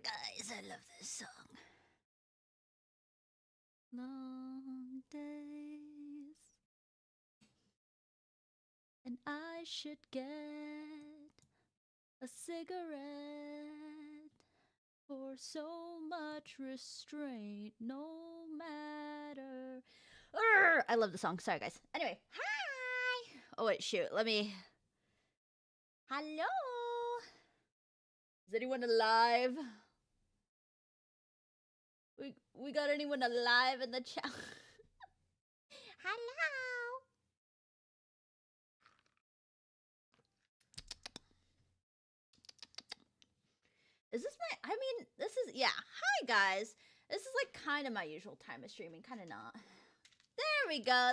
guys, I love this song. Long days, and I should get a cigarette for so much restraint, no matter. I love the song. Sorry, guys. Anyway, hi. Oh wait, shoot. Let me. Hello. Is anyone alive? We got anyone alive in the chat? Hello. Is this my? I mean, this is yeah. Hi guys. This is like kind of my usual time of streaming, kind of not. There we go.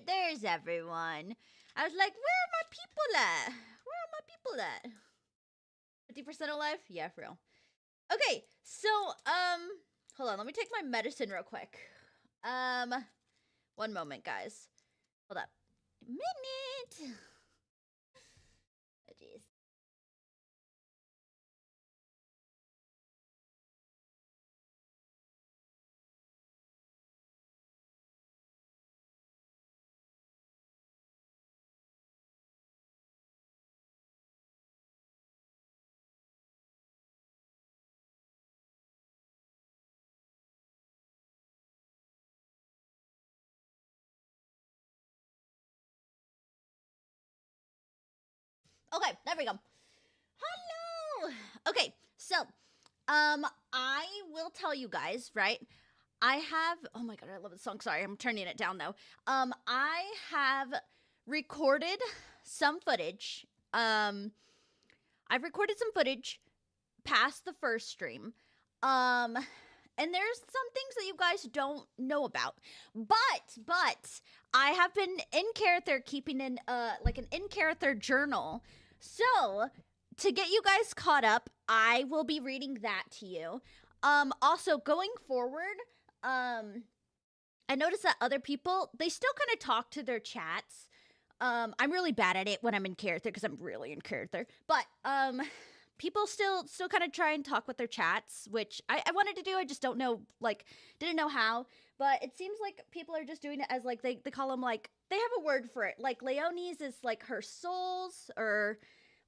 There's everyone. I was like, where are my people at? Where are my people at? 50% alive? Yeah, for real. Okay, so hold on. Let me take my medicine real quick. One moment, guys. Hold up. Minute. Oh, jeez. Okay, there we go. Hello. Okay, so I will tell you guys, right? I have oh my god, I love this song. Sorry, I'm turning it down though. I have recorded some footage. I've recorded some footage past the first stream. And there's some things that you guys don't know about. But I have been in character keeping in like an in character journal. So to get you guys caught up, I will be reading that to you. Also going forward, I noticed that other people, they still kind of talk to their chats. I'm really bad at it when I'm in character because I'm really in character. But people still kind of try and talk with their chats, which I wanted to do. I just don't know, like, didn't know how. But it seems like people are just doing it as like they call them like they have a word for it. Like Leonie's is like her souls, or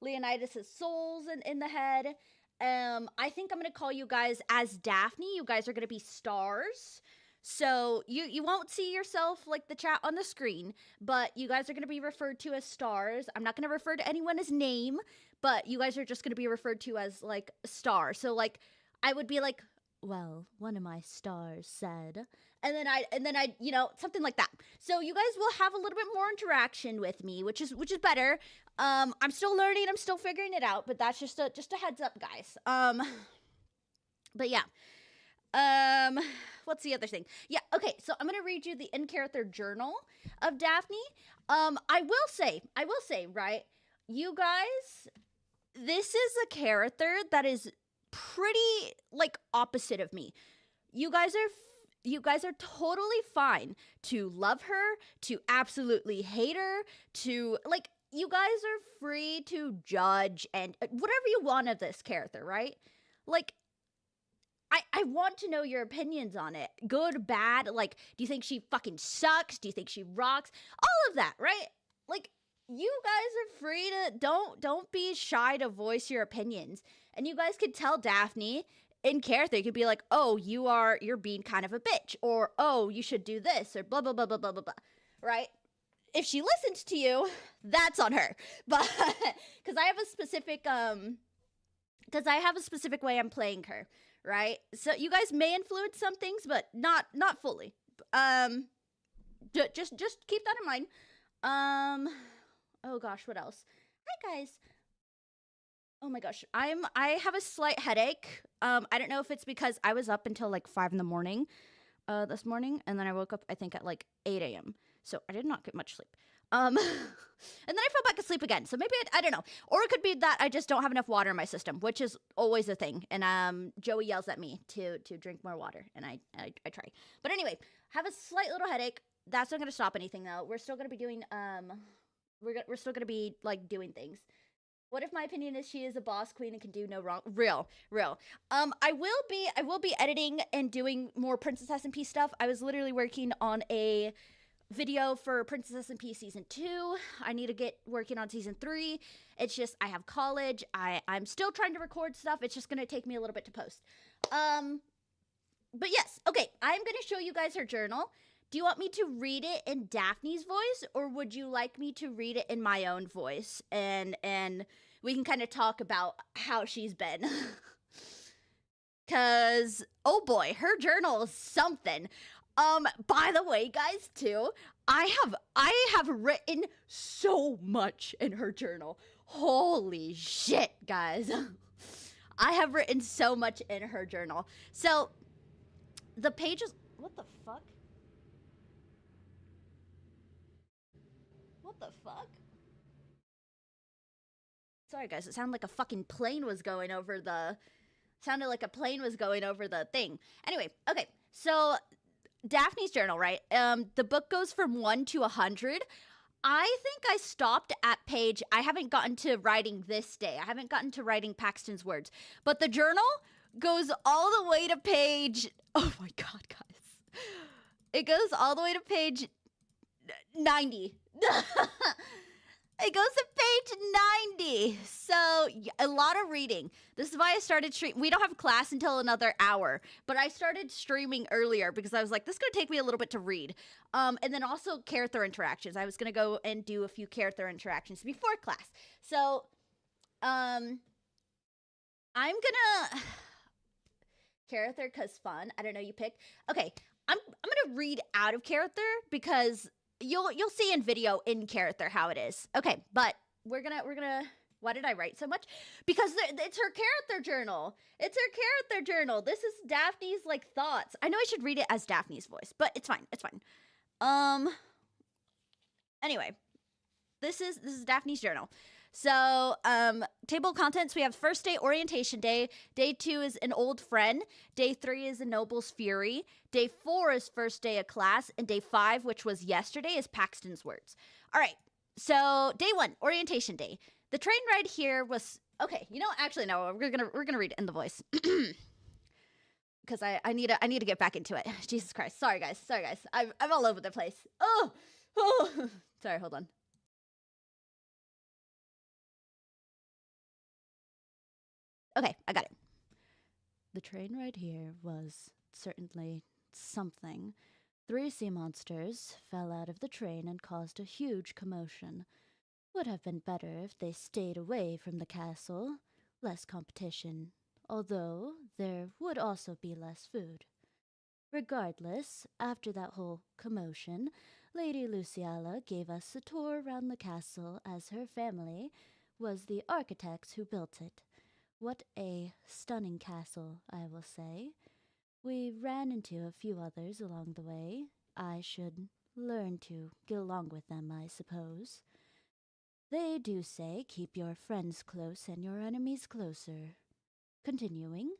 Leonidas' souls in the head. I think I'm gonna call you guys as Daphne. You guys are gonna be stars. So you won't see yourself like the chat on the screen, but you guys are going to be referred to as stars. I'm not going to refer to anyone as name, but you guys are just going to be referred to as like star. So like I would be like, well, one of my stars said, and then I you know, something like that. So you guys will have a little bit more interaction with me, which is better. I'm still learning, I'm still figuring it out, but that's just a heads up, guys. But yeah. What's the other thing? Yeah, okay, so I'm gonna read you the in-character journal of Daphne. I will say, right, you guys, this is a character that is pretty like opposite of me. You guys are totally fine to love her, to absolutely hate her, to like you guys are free to judge and whatever you want of this character, right? Like I want to know your opinions on it. Good, bad, like, do you think she fucking sucks? Do you think she rocks? All of that, right? Like, you guys are free to don't be shy to voice your opinions. And you guys could tell Daphne in character, you could be like, oh, you're being kind of a bitch, or oh, you should do this, or blah blah blah blah blah blah blah. Right? If she listens to you, that's on her. But because I have a specific way I'm playing her, right? So you guys may influence some things, but not fully. Just keep that in mind. Oh gosh, what else? Hi guys. Oh my gosh, I have a slight headache. I don't know if it's because I was up until like 5 in the morning, this morning, and then I woke up I think at like 8 a.m. So I did not get much sleep. And then I fell back asleep again. So maybe I don't know. Or it could be that I just don't have enough water in my system, which is always a thing. And Joey yells at me to drink more water, and I try. But anyway, have a slight little headache. That's not going to stop anything though. We're still going to be doing we're still going to be like doing things. What if my opinion is she is a boss queen and can do no wrong? Real, real. I will be editing and doing more Princess SMP stuff. I was literally working on a video for Princess SMP season 2. I need to get working on season 3. It's just I have college. I'm still trying to record stuff. It's just gonna take me a little bit to post. But yes, okay. I'm gonna show you guys her journal. Do you want me to read it in Daphne's voice, or would you like me to read it in my own voice? And we can kind of talk about how she's been. Cause oh boy, her journal is something. By the way, guys, too, I have written so much in her journal. Holy shit, guys. I have written so much in her journal. So the pages, what the fuck? What the fuck? Sorry guys, it sounded like a fucking plane was going over the sounded like a plane was going over the thing. Anyway, okay. So Daphne's journal, right? The book goes from 1 to 100. I think I stopped at page. I haven't gotten to writing this day. I haven't gotten to writing Paxton's words. But the journal goes all the way to page. Oh my god, guys! It goes all the way to page 90. It goes to page 90. So, a lot of reading. This is why I started streaming. We don't have class until another hour, but I started streaming earlier because I was like, this is going to take me a little bit to read. And then also character interactions. I was going to go and do a few character interactions before class. So, I'm going to character cuz fun. I don't know, you pick. Okay, I'm going to read out of character because you'll see in video in character how it is. Okay, but we're gonna why did I write so much? Because it's her character journal. It's her character journal. This is Daphne's like thoughts. I know I should read it as Daphne's voice, but it's fine. It's fine. Anyway, this is Daphne's journal. So, table of contents, we have first day, orientation day. Day 2 is an old friend. Day 3 is a noble's fury. Day 4 is first day of class. And day 5, which was yesterday, is Paxton's words. All right, so day 1, orientation day. The train ride here was, okay, you know, actually, no, we're gonna read it in the voice. Because I need to get back into it. Jesus Christ, sorry guys. I'm all over the place. Oh. Sorry, hold on. Okay, I got it. The train ride here was certainly something. 3 sea monsters fell out of the train and caused a huge commotion. Would have been better if they stayed away from the castle. Less competition, although there would also be less food. Regardless, after that whole commotion, Lady Luciala gave us a tour around the castle as her family was the architects who built it. What a stunning castle, I will say. We ran into a few others along the way. I should learn to get along with them, I suppose. They do say keep your friends close and your enemies closer. Continuing,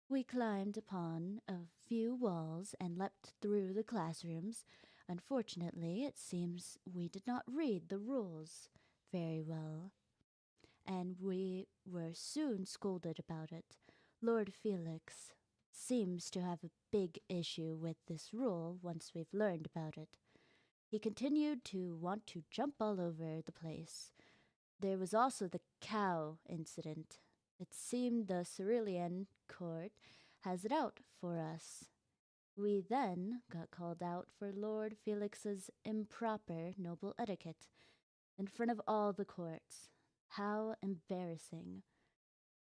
we climbed upon a few walls and leapt through the classrooms. Unfortunately, it seems we did not read the rules very well, and we were soon scolded about it. Lord Felix seems to have a big issue with this rule once we've learned about it. He continued to want to jump all over the place. There was also the cow incident. It seemed the Cerulean court has it out for us. We then got called out for Lord Felix's improper noble etiquette in front of all the courts. How embarrassing.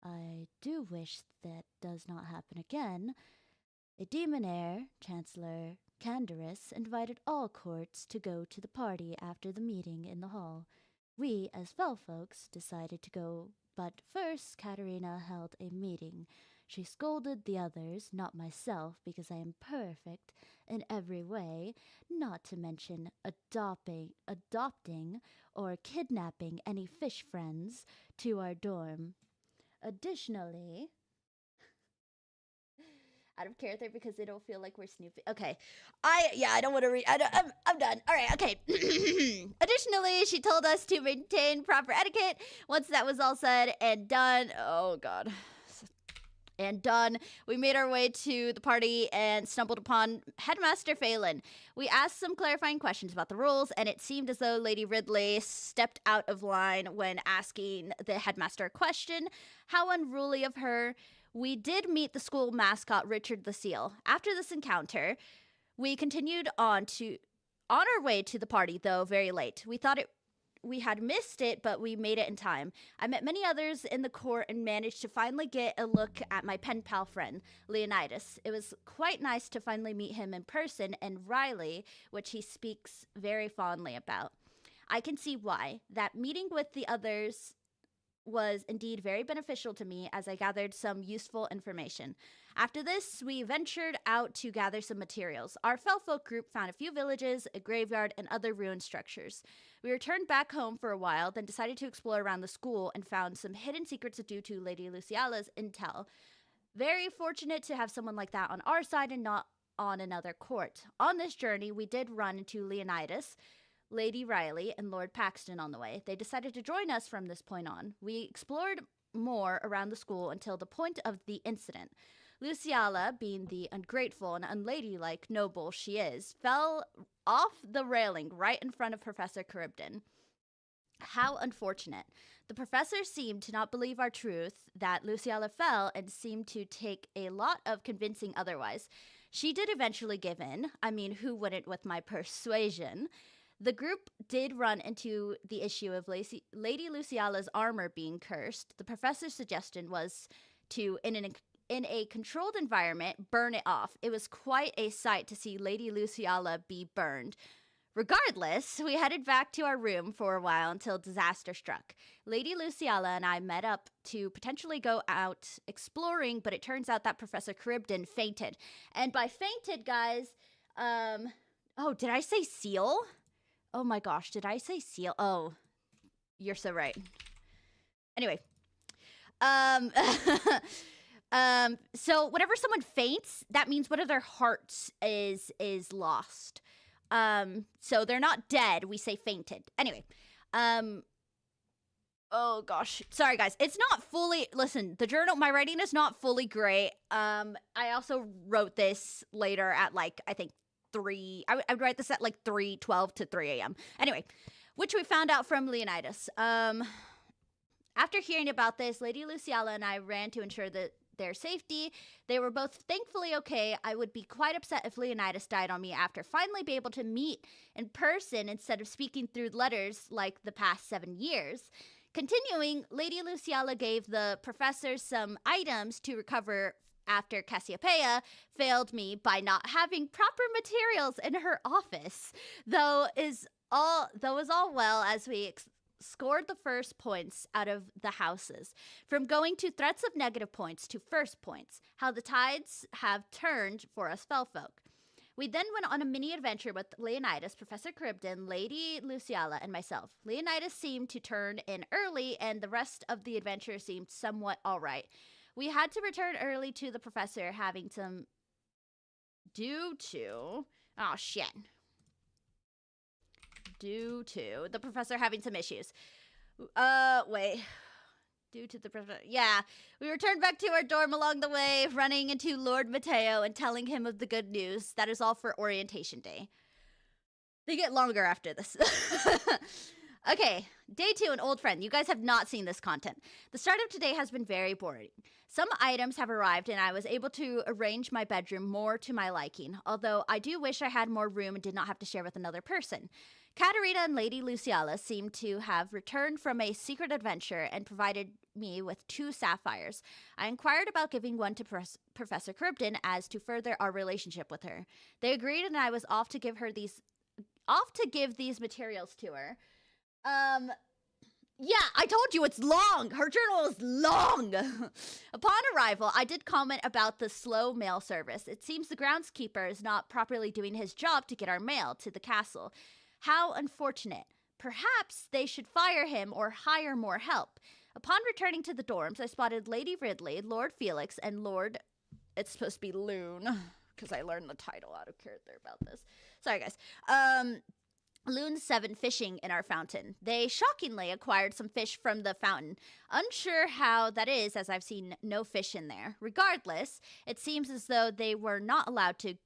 I do wish that does not happen again. A demon heir, Chancellor Candaris, invited all courts to go to the party after the meeting in the hall. We, as fell folks, decided to go, but first Katerina held a meeting. She scolded the others, not myself, because I am perfect in every way, not to mention adopting or kidnapping any fish friends to our dorm. Additionally, out of character because it'll feel like we're snooping. Okay. I don't want to read. I'm done. All right. Okay. Additionally, she told us to maintain proper etiquette. Once that was all said and done, oh God. And done, we made our way to the party and stumbled upon Headmaster Phelan. We asked some clarifying questions about the rules, and it seemed as though Lady Ridley stepped out of line when asking the headmaster a question. How unruly of her. We did meet the school mascot, Richard the Seal. After this encounter, we continued on our way to the party, though very late. We had missed it, but we made it in time. I met many others in the court and managed to finally get a look at my pen pal friend, Leonidas. It was quite nice to finally meet him in person, and Riley, which he speaks very fondly about. I can see why. That meeting with the others was indeed very beneficial to me as I gathered some useful information. After this, we ventured out to gather some materials. Our Felfolk group found a few villages, a graveyard, and other ruined structures. We returned back home for a while, then decided to explore around the school and found some hidden secrets due to Lady Luciala's intel. Very fortunate to have someone like that on our side and not on another court. On this journey, we did run into Leonidas, Lady Riley, and Lord Paxton on the way. They decided to join us from this point on. We explored more around the school until the point of the incident. Luciala, being the ungrateful and unladylike noble she is, fell off the railing right in front of Professor Charybdis. How unfortunate. The professor seemed to not believe our truth that Luciala fell and seemed to take a lot of convincing otherwise. She did eventually give in. I mean, who wouldn't with my persuasion? The group did run into the issue of Lady Luciala's armor being cursed. The professor's suggestion was to, in a controlled environment, burn it off. It was quite a sight to see Lady Luciala be burned. Regardless, we headed back to our room for a while until disaster struck. Lady Luciala and I met up to potentially go out exploring, but it turns out that Professor Charybdis fainted. And by fainted, guys, oh, did I say seal? Oh my gosh, did I say seal? Oh, you're so right. Anyway, so whenever someone faints, that means one of their hearts is lost. So they're not dead. We say fainted. Anyway, oh gosh, sorry guys. It's not fully, listen, the journal, my writing is not fully great. I also wrote this later at like, I think 3, I would write this at like 3:12 to 3 a.m. Anyway, which we found out from Leonidas. After hearing about this, Lady Luciala and I ran to ensure that their safety. They were both thankfully okay. I would be quite upset if Leonidas died on me after finally be able to meet in person instead of speaking through letters like the past 7 years. Continuing, Lady Luciala gave the professor some items to recover after Cassiopeia failed me by not having proper materials in her office. Though is all well as we scored the first points out of the houses. From going to threats of negative points to first points. How the tides have turned for us Felfolk. We then went on a mini adventure with Leonidas, Professor Charybdis, Lady Luciala, and myself. Leonidas seemed to turn in early, and the rest of the adventure seemed somewhat alright. We had to return early to the professor having some... Due to the professor having some issues. Wait. Due to the professor... Yeah. We returned back to our dorm along the way, running into Lord Mateo and telling him of the good news. That is all for orientation day. They get longer after this. Okay, day 2, an old friend. You guys have not seen this content. The start of today has been very boring. Some items have arrived and I was able to arrange my bedroom more to my liking, although I do wish I had more room and did not have to share with another person. Katerina and Lady Luciala seem to have returned from a secret adventure and provided me with 2 sapphires. I inquired about giving one to Professor Charybdis as to further our relationship with her. They agreed and I was off to give these materials to her. Yeah, I told you it's long. Her journal is long. Upon arrival, I did comment about the slow mail service. It seems the groundskeeper is not properly doing his job to get our mail to the castle. How unfortunate. Perhaps they should fire him or hire more help. Upon returning to the dorms, I spotted Lady Ridley, Lord Felix, and Lord it's supposed to be Loon, because I learned the title out of character about this. Sorry, guys. Loon 7 fishing in our fountain. They shockingly acquired some fish from the fountain. Unsure how that is, as I've seen no fish in there. Regardless, it seems as though they were not allowed to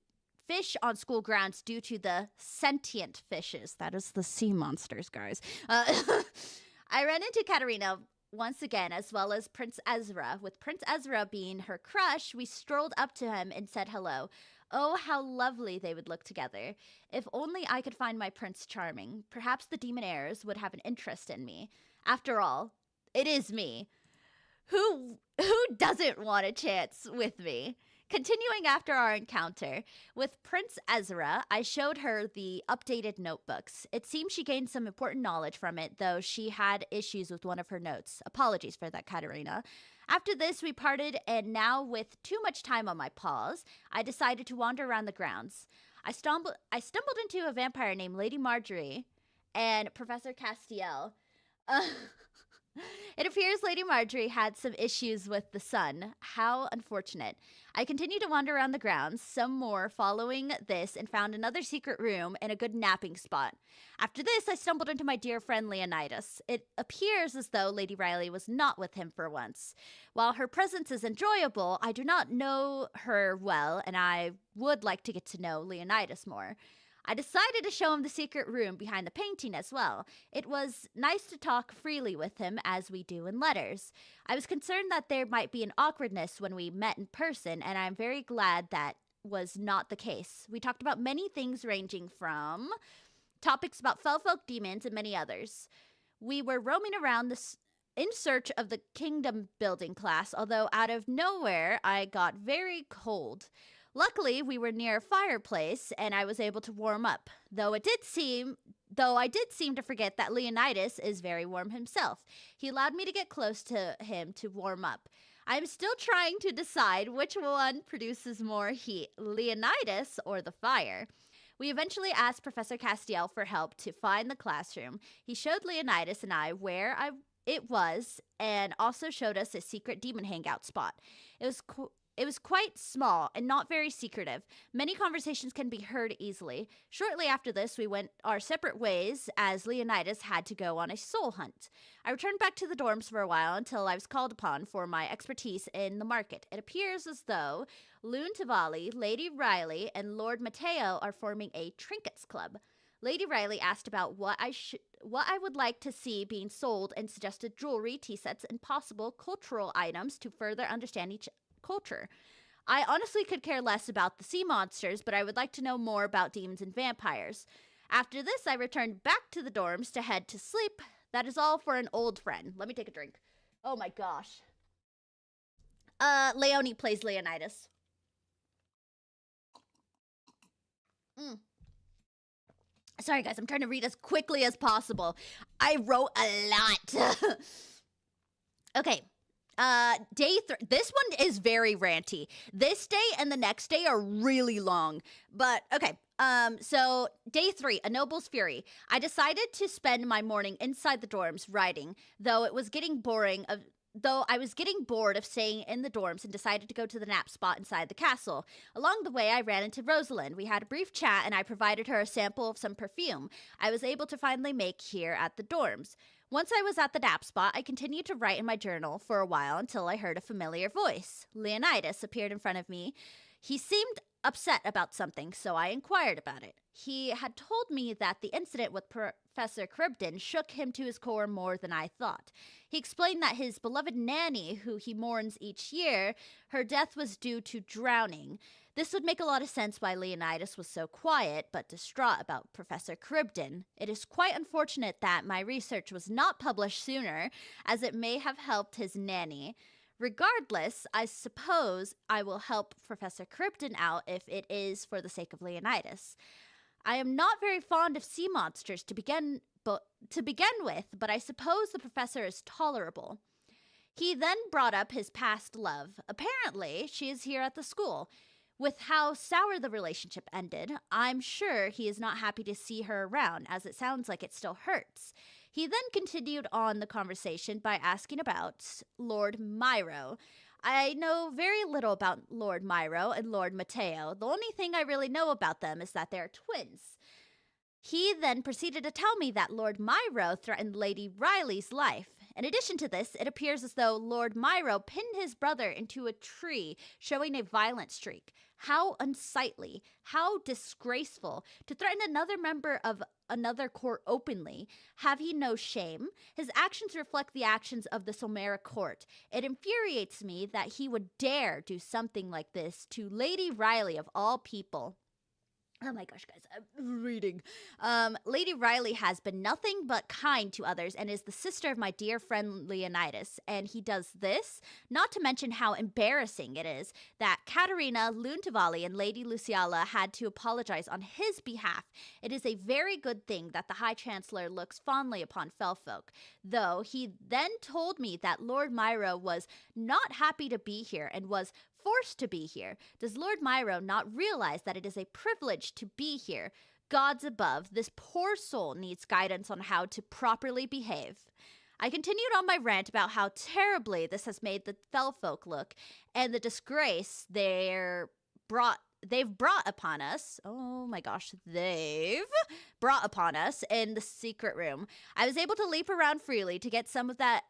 fish on school grounds due to the sentient fishes. That is the sea monsters, guys. I ran into Katerina once again, as well as Prince Ezra. With Prince Ezra being her crush, we strolled up to him and said hello. Oh, how lovely they would look together. If only I could find my Prince Charming. Perhaps the demon heirs would have an interest in me. After all, it is me. Who doesn't want a chance with me? Continuing after our encounter with Prince Ezra, I showed her the updated notebooks. It seems she gained some important knowledge from it, though she had issues with one of her notes. Apologies for that, Katerina. After this, we parted, and now with too much time on my paws, I decided to wander around the grounds. I stumbled into a vampire named Lady Marjorie and Professor Castiel. It appears Lady Marjorie had some issues with the sun. How unfortunate. I continued to wander around the grounds, some more following this, and found another secret room and a good napping spot. After this, I stumbled into my dear friend Leonidas. It appears as though Lady Riley was not with him for once. While her presence is enjoyable, I do not know her well, and I would like to get to know Leonidas more. I decided to show him the secret room behind the painting as well. It was nice to talk freely with him, as we do in letters. I was concerned that there might be an awkwardness when we met in person, and I'm very glad that was not the case. We talked about many things ranging from topics about fell folk demons and many others. We were roaming around in search of the kingdom building class, although out of nowhere I got very cold. Luckily, we were near a fireplace, and I was able to warm up, though I did seem to forget that Leonidas is very warm himself. He allowed me to get close to him to warm up. I'm still trying to decide which one produces more heat, Leonidas or the fire. We eventually asked Professor Castiel for help to find the classroom. He showed Leonidas and I where it was, and also showed us a secret demon hangout spot. It was quite small and not very secretive. Many conversations can be heard easily. Shortly after this, we went our separate ways as Leonidas had to go on a soul hunt. I returned back to the dorms for a while until I was called upon for my expertise in the market. It appears as though Loon Tavalli, Lady Riley, and Lord Mateo are forming a trinkets club. Lady Riley asked about what I would like to see being sold and suggested jewelry, tea sets, and possible cultural items to further understand each culture. I honestly could care less about the sea monsters, but I would like to know more about demons and vampires. After this, I returned back to the dorms to head to sleep. That is all for an old friend. Let me take a drink. Oh my gosh. Leonie plays Leonidas. Sorry guys, I'm trying to read as quickly as possible. I wrote a lot. Okay. Day 3. This one is very ranty. This day and the next day are really long. But, okay. So, day 3, A Noble's Fury. I decided to spend my morning inside the dorms writing, though I was getting bored of staying in the dorms and decided to go to the nap spot inside the castle. Along the way, I ran into Rosalind. We had a brief chat, and I provided her a sample of some perfume I was able to finally make here at the dorms. Once I was at the nap spot, I continued to write in my journal for a while until I heard a familiar voice. Leonidas appeared in front of me. He seemed upset about something, so I inquired about it. He had told me that the incident with Professor Cribden shook him to his core more than I thought. He explained that his beloved nanny, who he mourns each year, her death was due to drowning. This would make a lot of sense why Leonidas was so quiet but distraught about Professor Cribden. It is quite unfortunate that my research was not published sooner, as it may have helped his nanny. Regardless, I suppose I will help Professor Cribden out if it is for the sake of Leonidas. I am not very fond of sea monsters to begin with, but I suppose the professor is tolerable. He then brought up his past love. Apparently, she is here at the school. With how sour the relationship ended, I'm sure he is not happy to see her around, as it sounds like it still hurts. He then continued on the conversation by asking about Lord Myro. I know very little about Lord Myro and Lord Mateo. The only thing I really know about them is that they're twins. He then proceeded to tell me that Lord Myro threatened Lady Riley's life. In addition to this, it appears as though Lord Myro pinned his brother into a tree, showing a violent streak. How unsightly, how disgraceful, to threaten another member of another court openly. Have he no shame? His actions reflect the actions of the Somera court. It infuriates me that he would dare do something like this to Lady Riley of all people. Oh my gosh, guys, I'm reading. Lady Riley has been nothing but kind to others and is the sister of my dear friend Leonidas. And he does this, not to mention how embarrassing it is that Katerina Luntavalli and Lady Luciala had to apologize on his behalf. It is a very good thing that the High Chancellor looks fondly upon Fellfolk, though he then told me that Lord Myro was not happy to be here and was forced to be here. Does Lord Myro not realize that it is a privilege to be here? Gods above, this poor soul needs guidance on how to properly behave. I continued on my rant about how terribly this has made the Fellfolk look and the disgrace they've brought upon us. Oh my gosh, they've brought upon us in the secret room. I was able to leap around freely to get some of that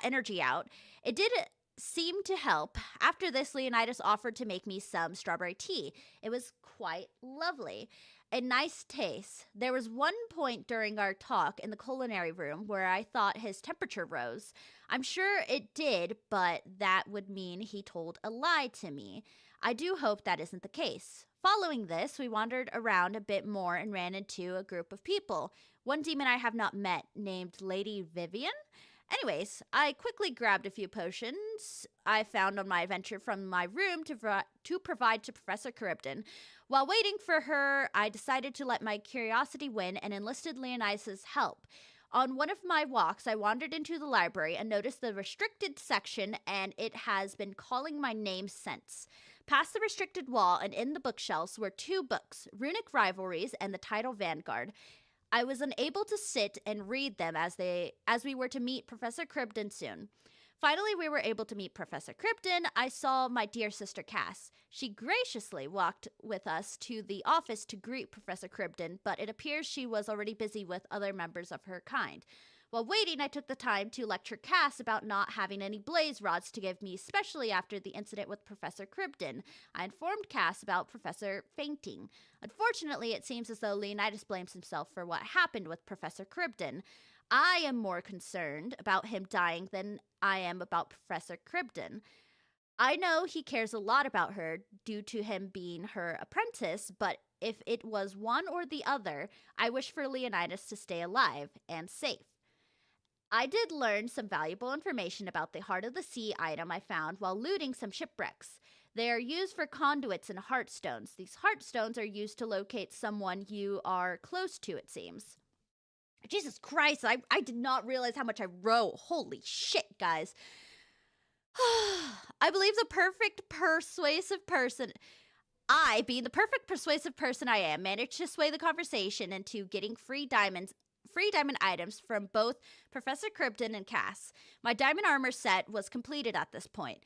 energy out. It did seemed to help. After this, Leonidas offered to make me some strawberry tea. It was quite lovely. A nice taste. There was one point during our talk in the culinary room where I thought his temperature rose. I'm sure it did, but that would mean he told a lie to me. I do hope that isn't the case. Following this, we wandered around a bit more and ran into a group of people. One demon I have not met, named Lady Vivian. Anyways, I quickly grabbed a few potions I found on my adventure from my room to provide to Professor Charybdin. While waiting for her, I decided to let my curiosity win and enlisted Leonidas' help. On one of my walks, I wandered into the library and noticed the restricted section, and it has been calling my name since. Past the restricted wall and in the bookshelves were two books, Runic Rivalries and the title Vanguard. I was unable to sit and read them as we were to meet Professor Charybdin soon. Finally, we were able to meet Professor Charybdin. I saw my dear sister Cass. She graciously walked with us to the office to greet Professor Charybdin, but it appears she was already busy with other members of her kind. While waiting, I took the time to lecture Cass about not having any blaze rods to give me, especially after the incident with Professor Charybdin. I informed Cass about Professor fainting. Unfortunately, it seems as though Leonidas blames himself for what happened with Professor Charybdin. I am more concerned about him dying than I am about Professor Charybdin. I know he cares a lot about her due to him being her apprentice, but if it was one or the other, I wish for Leonidas to stay alive and safe. I did learn some valuable information about the Heart of the Sea item I found while looting some shipwrecks. They are used for conduits and heartstones. These heartstones are used to locate someone you are close to, it seems. Jesus Christ, I did not realize how much I wrote. Holy shit, guys. I believe the perfect persuasive person... I, being the perfect persuasive person I am, managed to sway the conversation into getting free diamond items from both Professor Charybdin and Cass. My diamond armor set was completed at this point.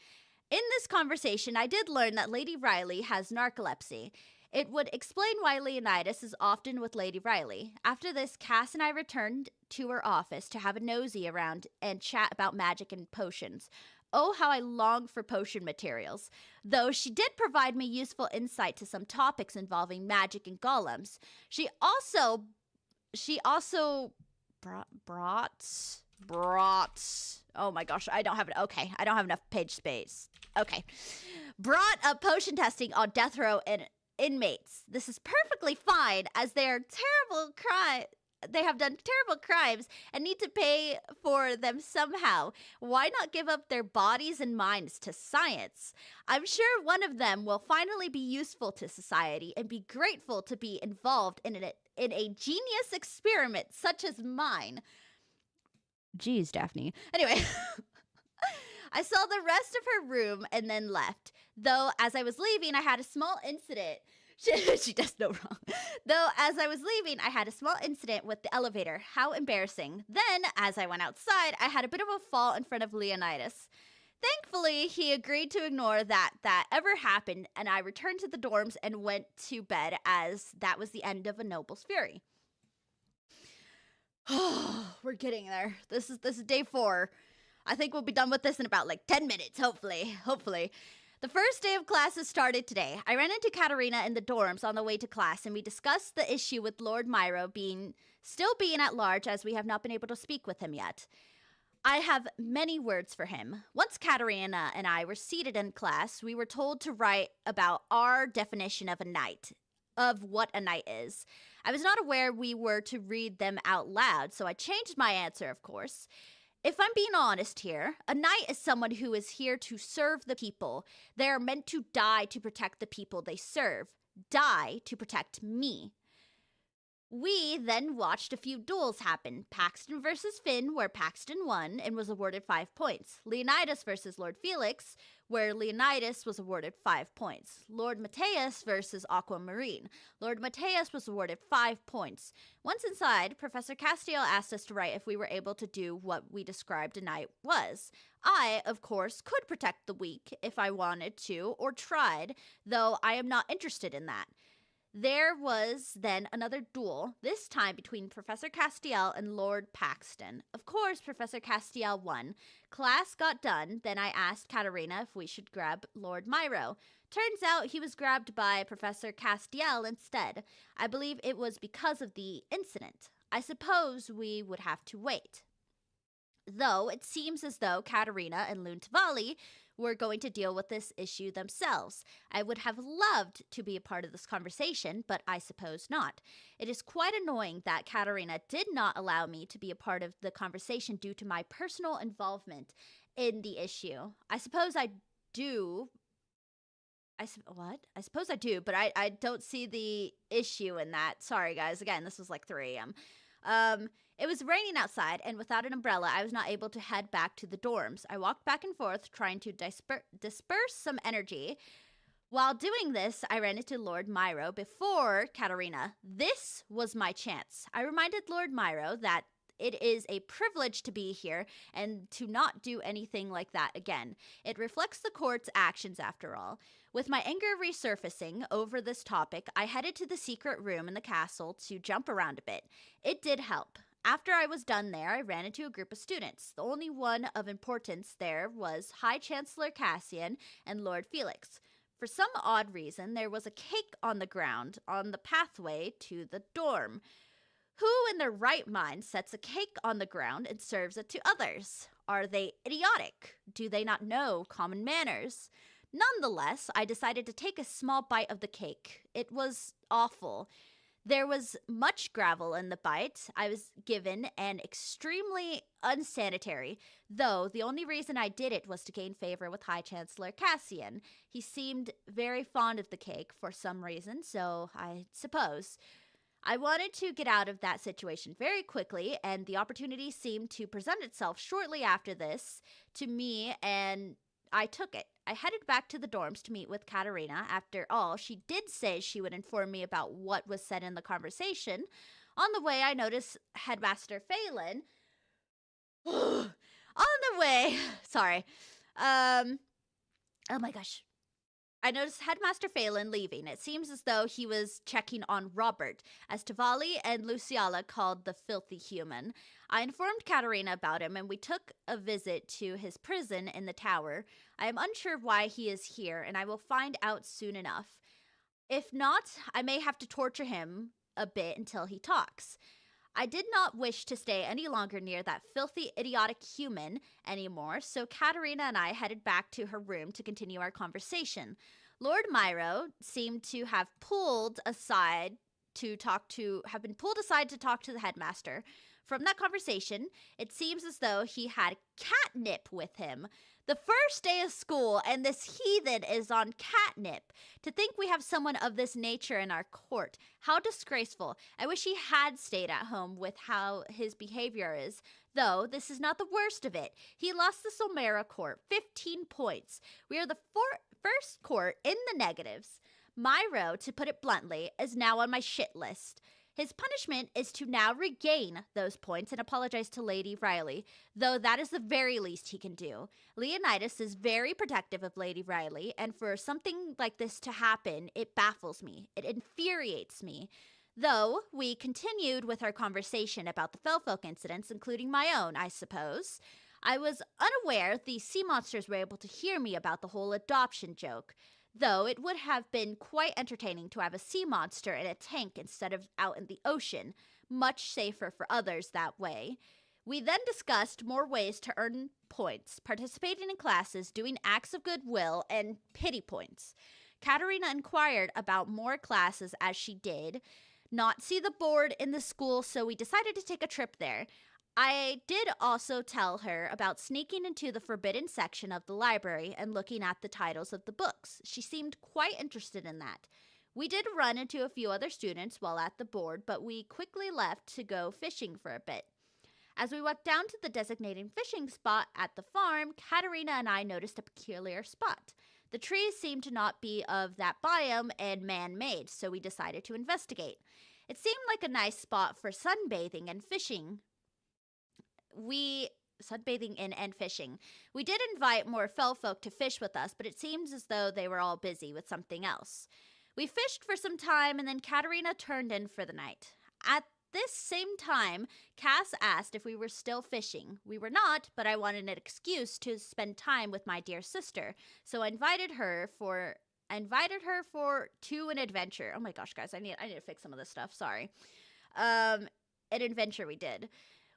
In this conversation, I did learn that Lady Riley has narcolepsy. It would explain why Leonidas is often with Lady Riley. After this, Cass and I returned to her office to have a nosy around and chat about magic and potions. Oh, how I longed for potion materials. Though she did provide me useful insight to some topics involving magic and golems. She also brought. Oh my gosh, I don't have enough page space. Okay. Brought up potion testing on death row and inmates. This is perfectly fine as they have done terrible crimes and need to pay for them somehow. Why not give up their bodies and minds to science? I'm sure one of them will finally be useful to society and be grateful to be involved in a genius experiment such as mine. Jeez, Daphne. Anyway, I saw the rest of her room and then left. Though, as I was leaving, I had a small incident. She does no wrong. Though, as I was leaving, I had a small incident with the elevator. How embarrassing. Then, as I went outside, I had a bit of a fall in front of Leonidas. Thankfully, he agreed to ignore that ever happened, and I returned to the dorms and went to bed as that was the end of a noble's fury. We're getting there. This is day 4. I think we'll be done with this in about like 10 minutes, hopefully. The first day of classes started today. I ran into Katerina in the dorms on the way to class, and we discussed the issue with Lord Myro still being at large, as we have not been able to speak with him yet. I have many words for him. Once Katerina and I were seated in class, we were told to write about our definition of a knight, of what a knight is. I was not aware we were to read them out loud, so I changed my answer, of course. If I'm being honest here, a knight is someone who is here to serve the people. They are meant to die to protect the people they serve. Die to protect me. We then watched a few duels happen. Paxton versus Finn, where Paxton won and was awarded 5 points. Leonidas versus Lord Felix, where Leonidas was awarded 5 points. Lord Mateus versus Aquamarine. Lord Mateus was awarded 5 points. Once inside, Professor Castiel asked us to write if we were able to do what we described a knight was. I, of course, could protect the weak if I wanted to or tried, though I am not interested in that. There was then another duel, this time between Professor Castiel and Lord Paxton. Of course, Professor Castiel won. Class got done, then I asked Katerina if we should grab Lord Myro. Turns out he was grabbed by Professor Castiel instead. I believe it was because of the incident. I suppose we would have to wait. Though it seems as though Katerina and Luntavali were going to deal with this issue themselves. I would have loved to be a part of this conversation, but I suppose not. It is quite annoying that Katerina did not allow me to be a part of the conversation due to my personal involvement in the issue. I suppose I do. I suppose I do, but I don't see the issue in that. Sorry, guys. Again, this was like 3 a.m. It was raining outside, and without an umbrella, I was not able to head back to the dorms. I walked back and forth, trying to disperse some energy. While doing this, I ran into Lord Myro before Katerina. This was my chance. I reminded Lord Myro that it is a privilege to be here and to not do anything like that again. It reflects the court's actions, after all. With my anger resurfacing over this topic, I headed to the secret room in the castle to jump around a bit. It did help. After I was done there, I ran into a group of students. The only one of importance there was High Chancellor Cassian and Lord Felix. For some odd reason, there was a cake on the ground on the pathway to the dorm. Who in their right mind sets a cake on the ground and serves it to others? Are they idiotic? Do they not know common manners? Nonetheless, I decided to take a small bite of the cake. It was awful. There was much gravel in the bite I was given and extremely unsanitary, though the only reason I did it was to gain favor with High Chancellor Cassian. He seemed very fond of the cake for some reason, so I suppose. I wanted to get out of that situation very quickly, and the opportunity seemed to present itself shortly after this to me, and I took it. I headed back to the dorms to meet with Katerina. After all, she did say she would inform me about what was said in the conversation. On the way, I noticed Headmaster Phelan. On the way, sorry. Oh my gosh. I noticed Headmaster Phelan leaving. It seems as though he was checking on Robert, as Tavali and Luciala called the filthy human. I informed Katerina about him, and we took a visit to his prison in the tower. I am unsure why he is here, and I will find out soon enough. If not, I may have to torture him a bit until he talks. I did not wish to stay any longer near that filthy, idiotic human anymore, so Katerina and I headed back to her room to continue our conversation. Lord Myro seemed to have been pulled aside to talk to the headmaster. From that conversation, it seems as though he had catnip with him. The first day of school, and this heathen is on catnip. To think we have someone of this nature in our court. How disgraceful. I wish he had stayed at home with how his behavior is. Though, this is not the worst of it. He lost the Somera court, 15 points. We are the first court in the negatives. Myro, to put it bluntly, is now on my shit list. His punishment is to now regain those points and apologize to Lady Riley, though that is the very least he can do. Leonidas is very protective of Lady Riley, and for something like this to happen, it baffles me. It infuriates me. Though we continued with our conversation about the Fellfolk incidents, including my own, I suppose. I was unaware the sea monsters were able to hear me about the whole adoption joke, though it would have been quite entertaining to have a sea monster in a tank instead of out in the ocean, much safer for others that way. We then discussed more ways to earn points, participating in classes, doing acts of goodwill, and pity points. Katerina inquired about more classes as she did not see the board in the school, so we decided to take a trip there. I did also tell her about sneaking into the forbidden section of the library and looking at the titles of the books. She seemed quite interested in that. We did run into a few other students while at the board, but we quickly left to go fishing for a bit. As we walked down to the designated fishing spot at the farm, Katerina and I noticed a peculiar spot. The trees seemed to not be of that biome and man-made, so we decided to investigate. It seemed like a nice spot for sunbathing and fishing. Sunbathing in and fishing. We did invite more Fellfolk to fish with us, but it seems as though they were all busy with something else. We fished for some time, and then Katerina turned in for the night. At this same time, Cass asked if we were still fishing. We were not, but I wanted an excuse to spend time with my dear sister, so I invited her to an adventure. Oh my gosh, guys, I need to fix some of this stuff. Sorry. An adventure we did.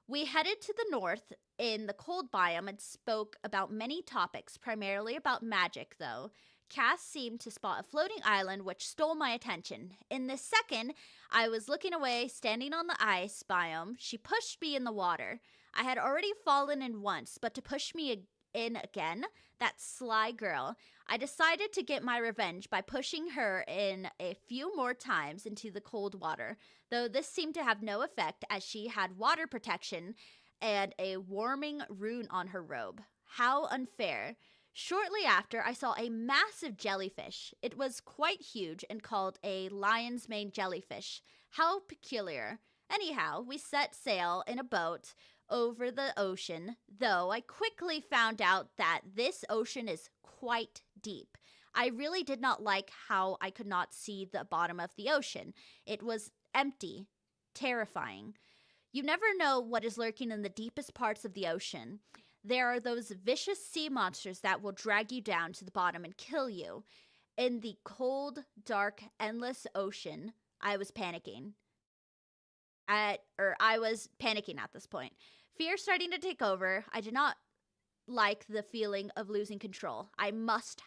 We headed to the north in the cold biome and spoke about many topics, primarily about magic, though. Cass seemed to spot a floating island which stole my attention. In this second, I was looking away, standing on the ice biome. She pushed me in the water. I had already fallen in once, but to push me in again, that sly girl. I decided to get my revenge by pushing her in a few more times into the cold water, though this seemed to have no effect as she had water protection and a warming rune on her robe. How unfair. Shortly after, I saw a massive jellyfish. It was quite huge and called a lion's mane jellyfish. How peculiar. Anyhow, we set sail in a boat over the ocean, though I quickly found out that this ocean is quite deep. I really did not like how I could not see the bottom of the ocean. It was empty, terrifying. You never know what is lurking in the deepest parts of the ocean. There are those vicious sea monsters that will drag you down to the bottom and kill you. In the cold, dark, endless ocean, I was panicking. I was panicking at this point. Fear starting to take over. I did not like the feeling of losing control. I must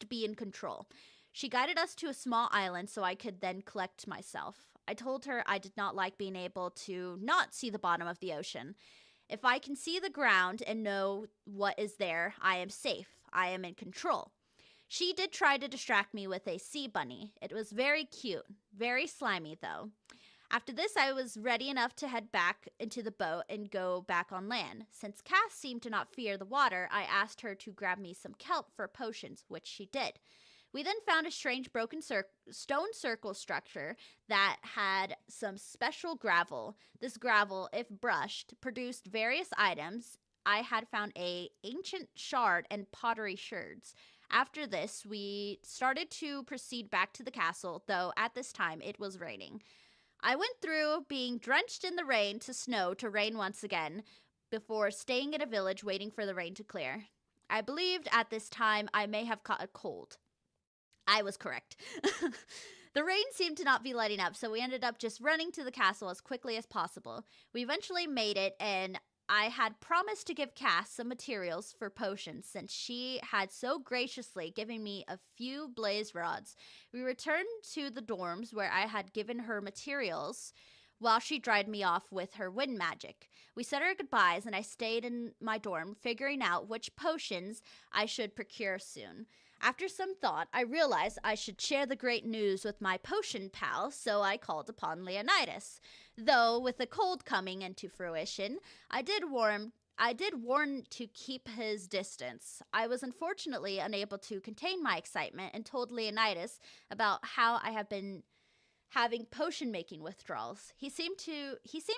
be in control. She guided us to a small island so I could then collect myself. I told her I did not like being able to not see the bottom of the ocean. If I can see the ground and know what is there, I am safe. I am in control. She did try to distract me with a sea bunny. It was very cute, very slimy though. After this, I was ready enough to head back into the boat and go back on land. Since Cass seemed to not fear the water, I asked her to grab me some kelp for potions, which she did. We then found a strange broken stone circle structure that had some special gravel. This gravel, if brushed, produced various items. I had found an ancient shard and pottery sherds. After this, we started to proceed back to the castle, though at this time it was raining. I went through being drenched in the rain to snow to rain once again before staying in a village waiting for the rain to clear. I believed at this time I may have caught a cold. I was correct. The rain seemed to not be letting up, so we ended up just running to the castle as quickly as possible. We eventually made it, and I had promised to give Cass some materials for potions since she had so graciously given me a few blaze rods. We returned to the dorms where I had given her materials while she dried me off with her wind magic. We said our goodbyes, and I stayed in my dorm figuring out which potions I should procure soon. After some thought, I realized I should share the great news with my potion pal, so I called upon Leonidas. Though, with the cold coming into fruition, I did warn to keep his distance. I was unfortunately unable to contain my excitement and told Leonidas about how I have been having potion making withdrawals. He seemed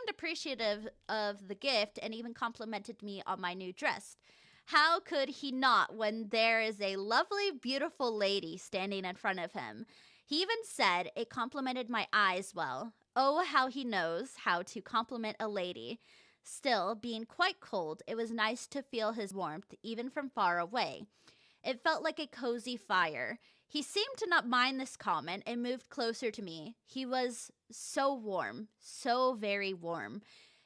appreciative of the gift and even complimented me on my new dress. How could he not when there is a lovely, beautiful lady standing in front of him? He even said it complimented my eyes well. Oh, how he knows how to compliment a lady. Still, being quite cold, it was nice to feel his warmth even from far away. It felt like a cozy fire. He seemed to not mind this comment and moved closer to me. He was so warm, so very warm.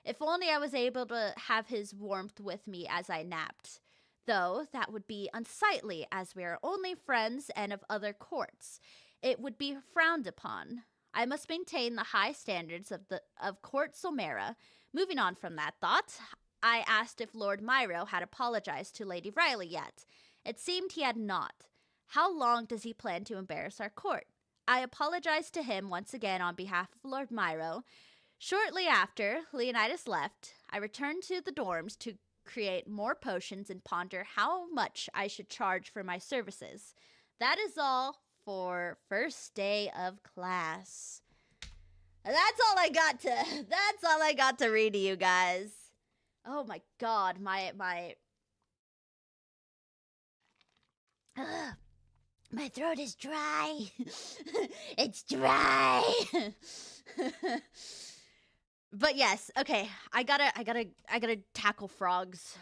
If only I was able to have his warmth with me as I napped. Though that would be unsightly, as we are only friends and of other courts. It would be frowned upon. I must maintain the high standards of Court Somera. Moving on from that thought, I asked if Lord Myro had apologized to Lady Riley yet. It seemed he had not. How long does he plan to embarrass our court? I apologized to him once again on behalf of Lord Myro. Shortly after Leonidas left, I returned to the dorms to create more potions and ponder how much I should charge for my services. That is all for first day of class. That's all I got to read to you guys. Oh my god, my throat is dry. It's dry. But yes, okay. I gotta tackle frogs.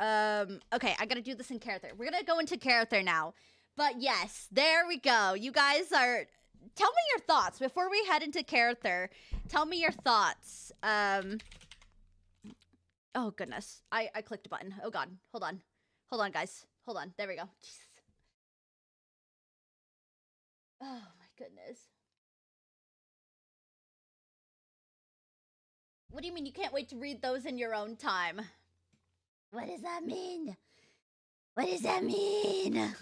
Okay, I gotta do this in character. We're gonna go into character now. But yes, there we go. You guys are... Tell me your thoughts before we head into character. Tell me your thoughts. Oh, goodness. I clicked a button. Oh, God. Hold on. Hold on, guys. Hold on. There we go. Jesus. Oh, my goodness. What do you mean you can't wait to read those in your own time? What does that mean? What does that mean?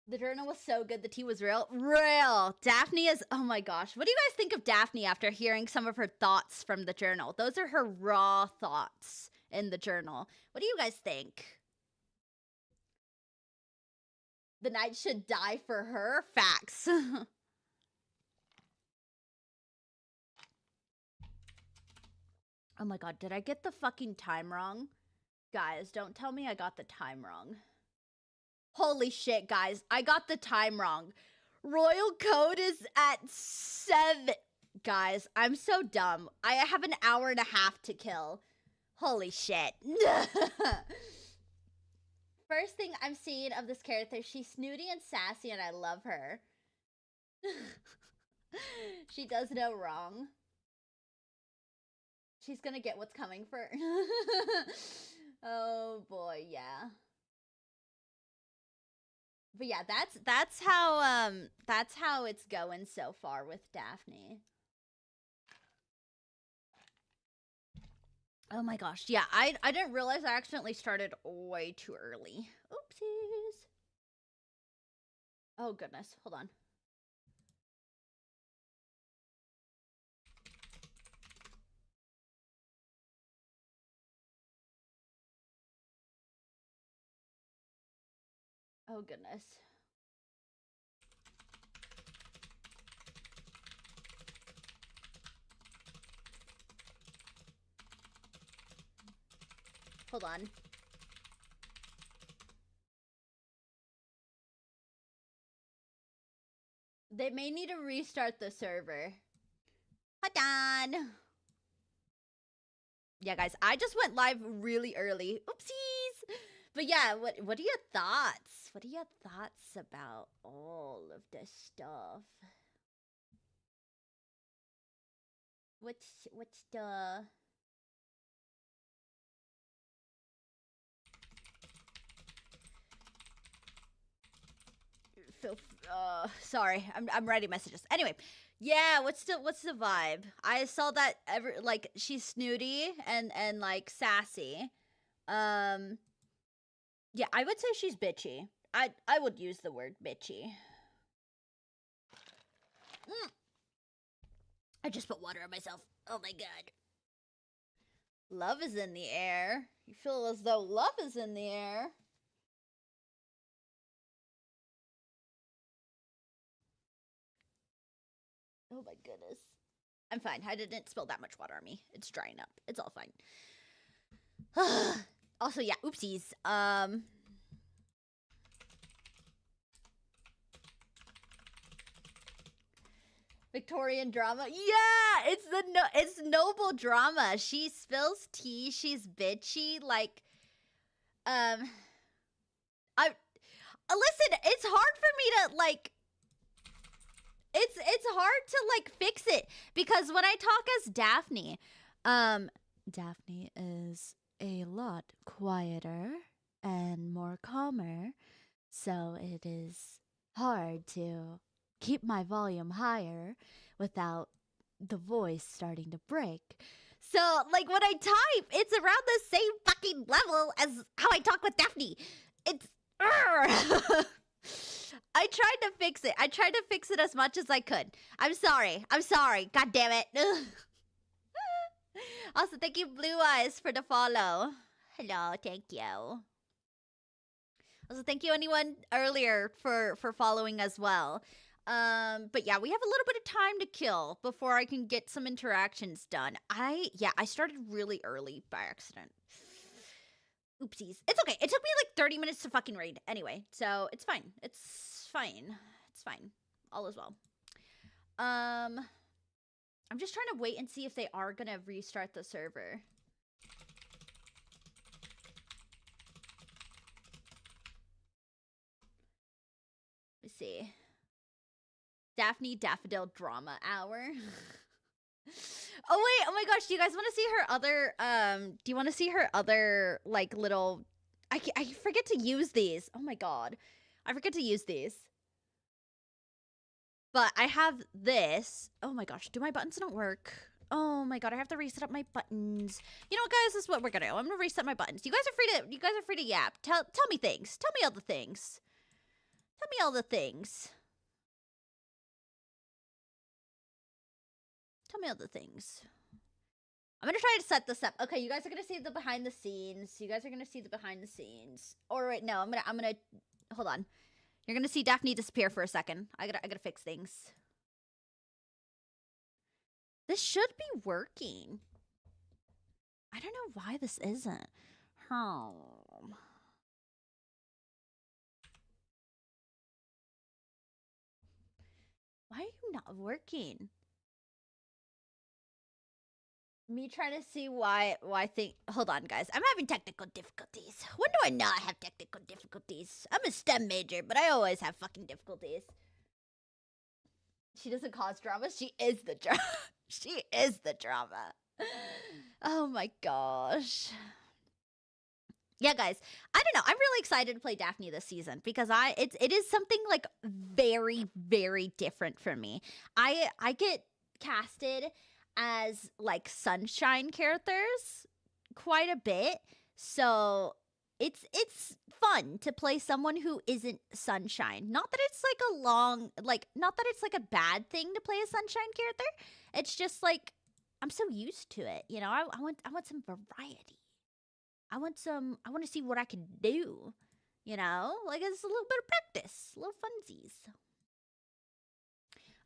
The journal was so good. The tea was real. Real. Daphne is... Oh my gosh. What do you guys think of Daphne after hearing some of her thoughts from the journal? Those are her raw thoughts in the journal. What do you guys think? The knight should die for her? Facts. Oh my god. Did I get the fucking time wrong? Guys, don't tell me I got the time wrong. Holy shit, guys. I got the time wrong. Royal code is at 7. Guys, I'm so dumb. I have an hour and a half to kill. Holy shit. First thing I'm seeing of this character, she's snooty and sassy and I love her. She does no wrong. She's gonna get what's coming for her. Oh boy, yeah. But yeah, that's how it's going so far with Daphne. Oh my gosh. Yeah, I didn't realize I accidentally started way too early. Oopsies. Oh goodness. Hold on. Oh goodness. Hold on. They may need to restart the server. Hold on. Yeah, guys, I just went live really early. Oopsies. But yeah, what are your thoughts? What are your thoughts about all of this stuff? What's the... Sorry, I'm writing messages. Anyway, yeah, what's the vibe? I saw that like she's snooty and like sassy. Yeah, I would say she's bitchy. I would use the word bitchy. I just put water on myself. Oh my god. Love is in the air. You feel as though love is in the air. Oh my goodness. I'm fine. I didn't spill that much water on me. It's drying up. It's all fine. Also, yeah, oopsies. Victorian drama. Yeah, it's noble drama. She spills tea. She's bitchy. Like, I listen. It's hard for me to like. It's hard to like fix it because when I talk as Daphne, Daphne is a lot quieter and more calmer, so it is hard to keep my volume higher without the voice starting to break. So, like, when I type, it's around the same fucking level as how I talk with Daphne. It's... I tried to fix it. I tried to fix it as much as I could. I'm sorry. I'm sorry. God damn it. Also, thank you, Blue Eyes, for the follow. Hello, thank you. Also, thank you anyone earlier for following as well. But yeah, we have a little bit of time to kill before I can get some interactions done. I started really early by accident. Oopsies. It's okay. It took me like 30 minutes to fucking raid anyway, so it's fine. It's fine. It's fine. All is well. I'm just trying to wait and see if they are gonna restart the server. Let's see. Daphne Daffodil Drama Hour. Oh wait, oh my gosh, do you guys want to see her other do you want to see her other like little I forget to use these. Oh my god. I forget to use these. But I have this. Oh my gosh, do my buttons not work? Oh my god, I have to reset up my buttons. You know what, guys, this is what we're gonna do. I'm gonna reset my buttons. You guys are free to yap. Tell me things. Tell me all the things. Tell me all the things. Tell me all the things. I'm gonna try to set this up. Okay, you guys are gonna see the behind the scenes. You guys are gonna see the behind the scenes. Or wait, no, I'm gonna hold on. You're gonna see Daphne disappear for a second. I gotta fix things. This should be working. I don't know why this isn't. Why are you not working? Me trying to see why hold on, guys. I'm having technical difficulties. When do I not have technical difficulties? I'm a STEM major, but I always have fucking difficulties. She doesn't cause drama. She is the drama. She is the drama. Oh my gosh. Yeah, guys. I don't know. I'm really excited to play Daphne this season because it is something like very, very different for me. I get casted as like sunshine characters quite a bit, so it's fun to play someone who isn't sunshine. Not that it's like not that it's like a bad thing to play a sunshine character. It's just like I'm so used to it, you know. I want some variety. I want to see what I can do, you know. Like it's a little bit of practice, little funsies.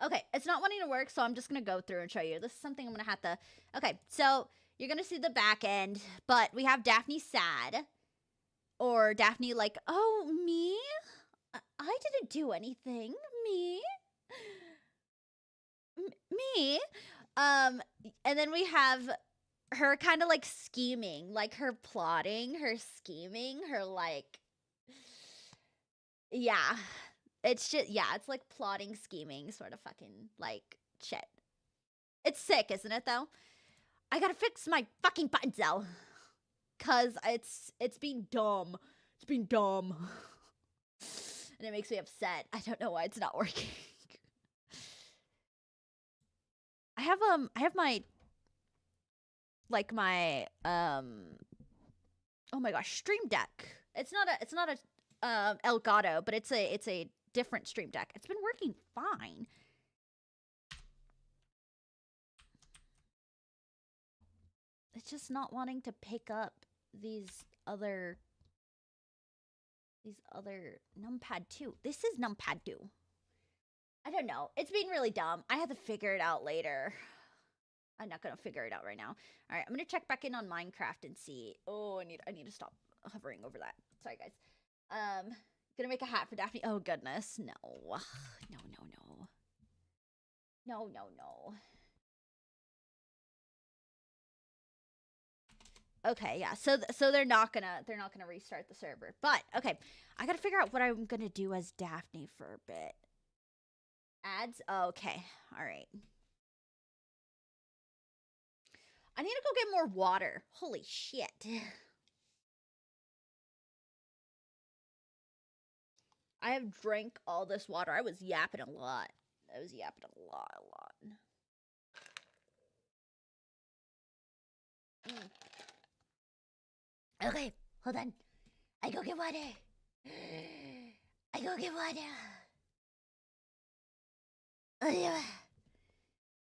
Okay, it's not wanting to work, so I'm just going to go through and show you. This is something I'm going to have to... Okay, so you're going to see the back end, but we have Daphne sad. Or Daphne like, oh, me? I didn't do anything. Me? Me? And then we have her kind of like scheming, like her plotting, her scheming, her like... Yeah. It's just, yeah, it's like plotting, scheming, sort of fucking, like, shit. It's sick, isn't it, though? I gotta fix my fucking buttons, though. Because it's being dumb. It's being dumb. And it makes me upset. I don't know why it's not working. I have my, like, my, oh my gosh, Stream Deck. It's not a Elgato, but it's a different Stream Deck. It's been working fine. It's just not wanting to pick up these other numpad 2. This is numpad 2. I don't know. It's being really dumb. I have to figure it out later. I'm not gonna figure it out right now. All right, I'm gonna check back in on Minecraft and see. Oh, I need to stop hovering over that. Sorry, guys. Gonna make a hat for Daphne. Oh goodness, no, no, no, no, no, no, no. Okay, yeah. So they're not gonna restart the server. But okay, I gotta figure out what I'm gonna do as Daphne for a bit. Ads. Okay. All right. I need to go get more water. Holy shit. I have drank all this water. I was yapping a lot. I was yapping a lot. Okay, hold on. I go get water. I go get water. Oh, yeah.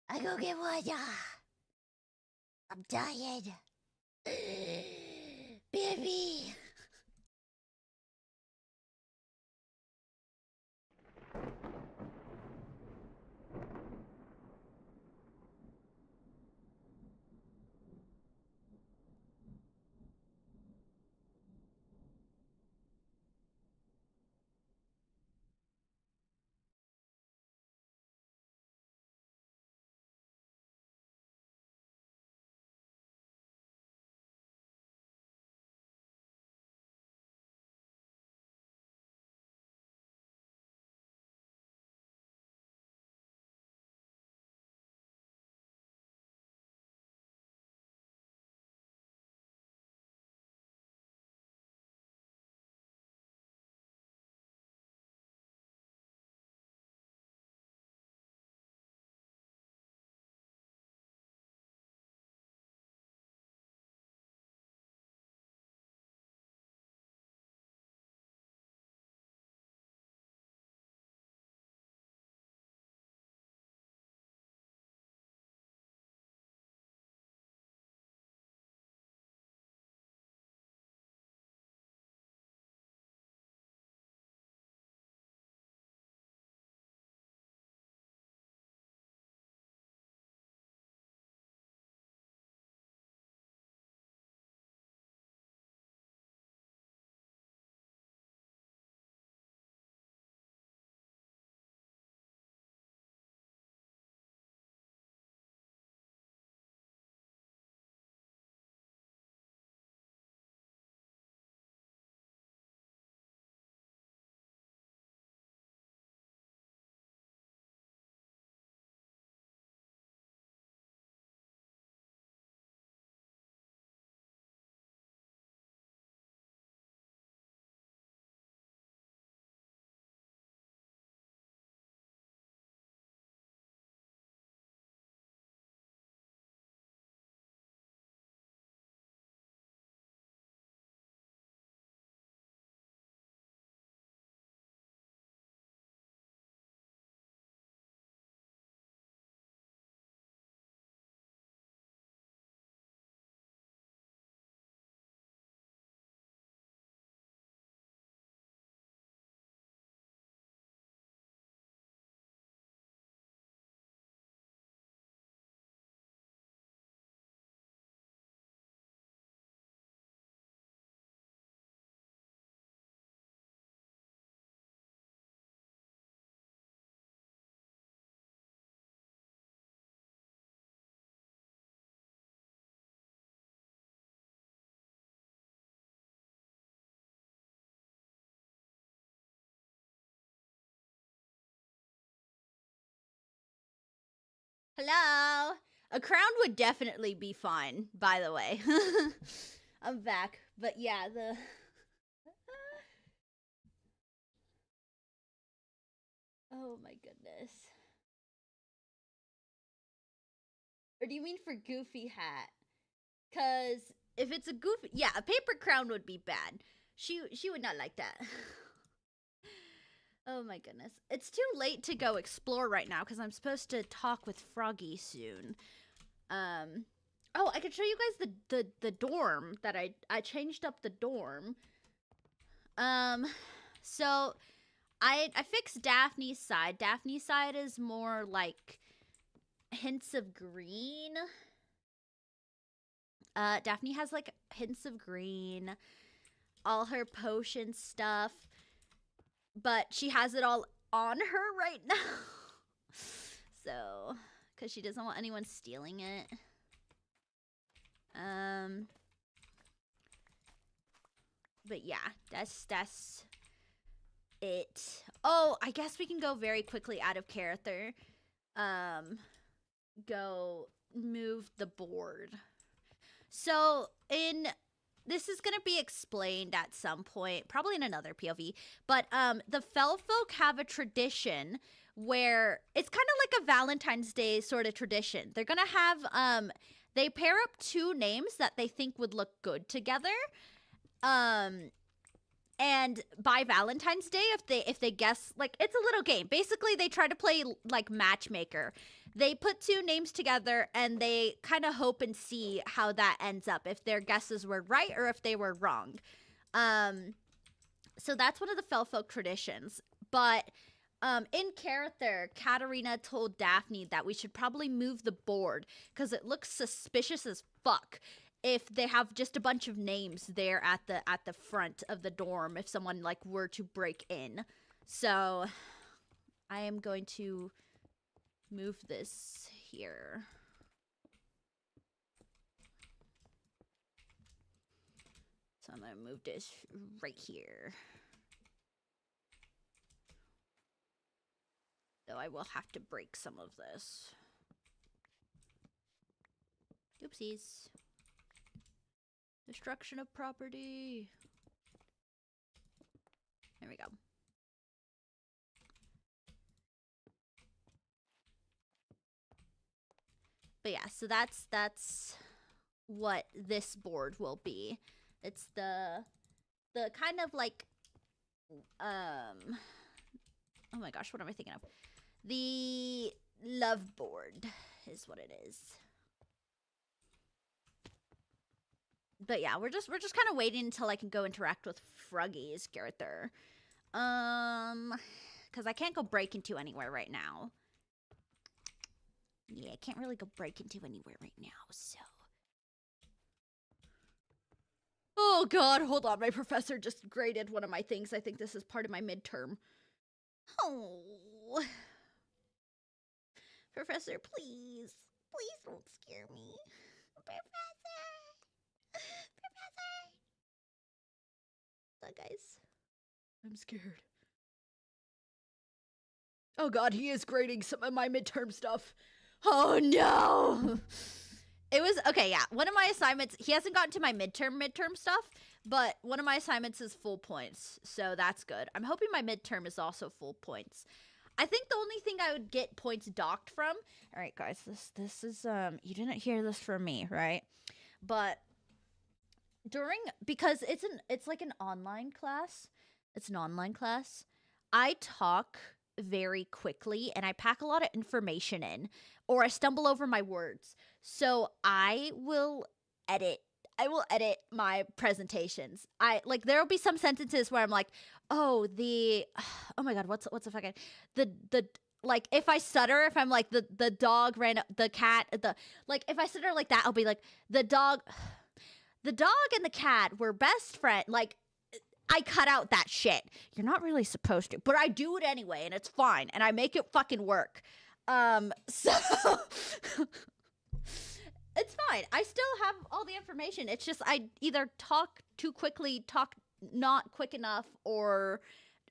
I go get water. I'm tired. Baby. Hello. A crown would definitely be fine, by the way. I'm back. But yeah, the oh my goodness. Or do you mean for Goofy hat? Cause if it's a Goofy, yeah, a paper crown would be bad. She would not like that. Oh my goodness. It's too late to go explore right now because I'm supposed to talk with Froggy soon. Oh, I can show you guys the dorm that I changed up the dorm. So I fixed Daphne's side. Daphne's side is more like hints of green. Daphne has like hints of green, all her potion stuff, but she has it all on her right now. So, because she doesn't want anyone stealing it. But yeah, that's it. Oh, I guess we can go very quickly out of character. Go move the board. So this is gonna be explained at some point, probably in another POV. But the Fell folk have a tradition where it's kind of like a Valentine's Day sort of tradition. They're gonna have they pair up two names that they think would look good together. And by Valentine's Day, if they guess, like, it's a little game. Basically, they try to play like matchmaker. They put two names together and they kind of hope and see how that ends up, if their guesses were right or if they were wrong. So that's one of the Fell folk traditions. But in character, Katarina told Daphne that we should probably move the board because it looks suspicious as fuck if they have just a bunch of names there at the front of the dorm, if someone like were to break in. So I am going to move this here. So I'm gonna move this right here. Though I will have to break some of this. Oopsies. Destruction of property. There we go. But yeah, so that's what this board will be. It's the kind of like oh my gosh, what am I thinking of? The love board is what it is. But yeah, we're just kind of waiting until I can go interact with Froggy's character. Because I can't go break into anywhere right now. Yeah, I can't really go break into anywhere right now, so. Oh god, hold on. My professor just graded one of my things. I think this is part of my midterm. Oh. Professor, please. Please don't scare me. Professor. Professor. What's up, guys? I'm scared. Oh god, he is grading some of my midterm stuff. Oh no! It was, okay, yeah, one of my assignments, he hasn't gotten to my midterm stuff, but one of my assignments is full points, so that's good. I'm hoping my midterm is also full points. I think the only thing I would get points docked from, all right, guys, this is, you didn't hear this from me, right? But because it's like an online class, I talk very quickly and I pack a lot of information in, or I stumble over my words. So I will edit my presentations. There'll be some sentences where I'm like, oh my god, what's a fucking like, if I stutter, if I'm like the dog ran up, the cat, if I stutter like that, I'll be like, the dog and the cat were best friends. Like, I cut out that shit. You're not really supposed to, but I do it anyway, and it's fine, and I make it fucking work. So it's fine. I still have all the information. It's just I either talk too quickly, talk not quick enough, or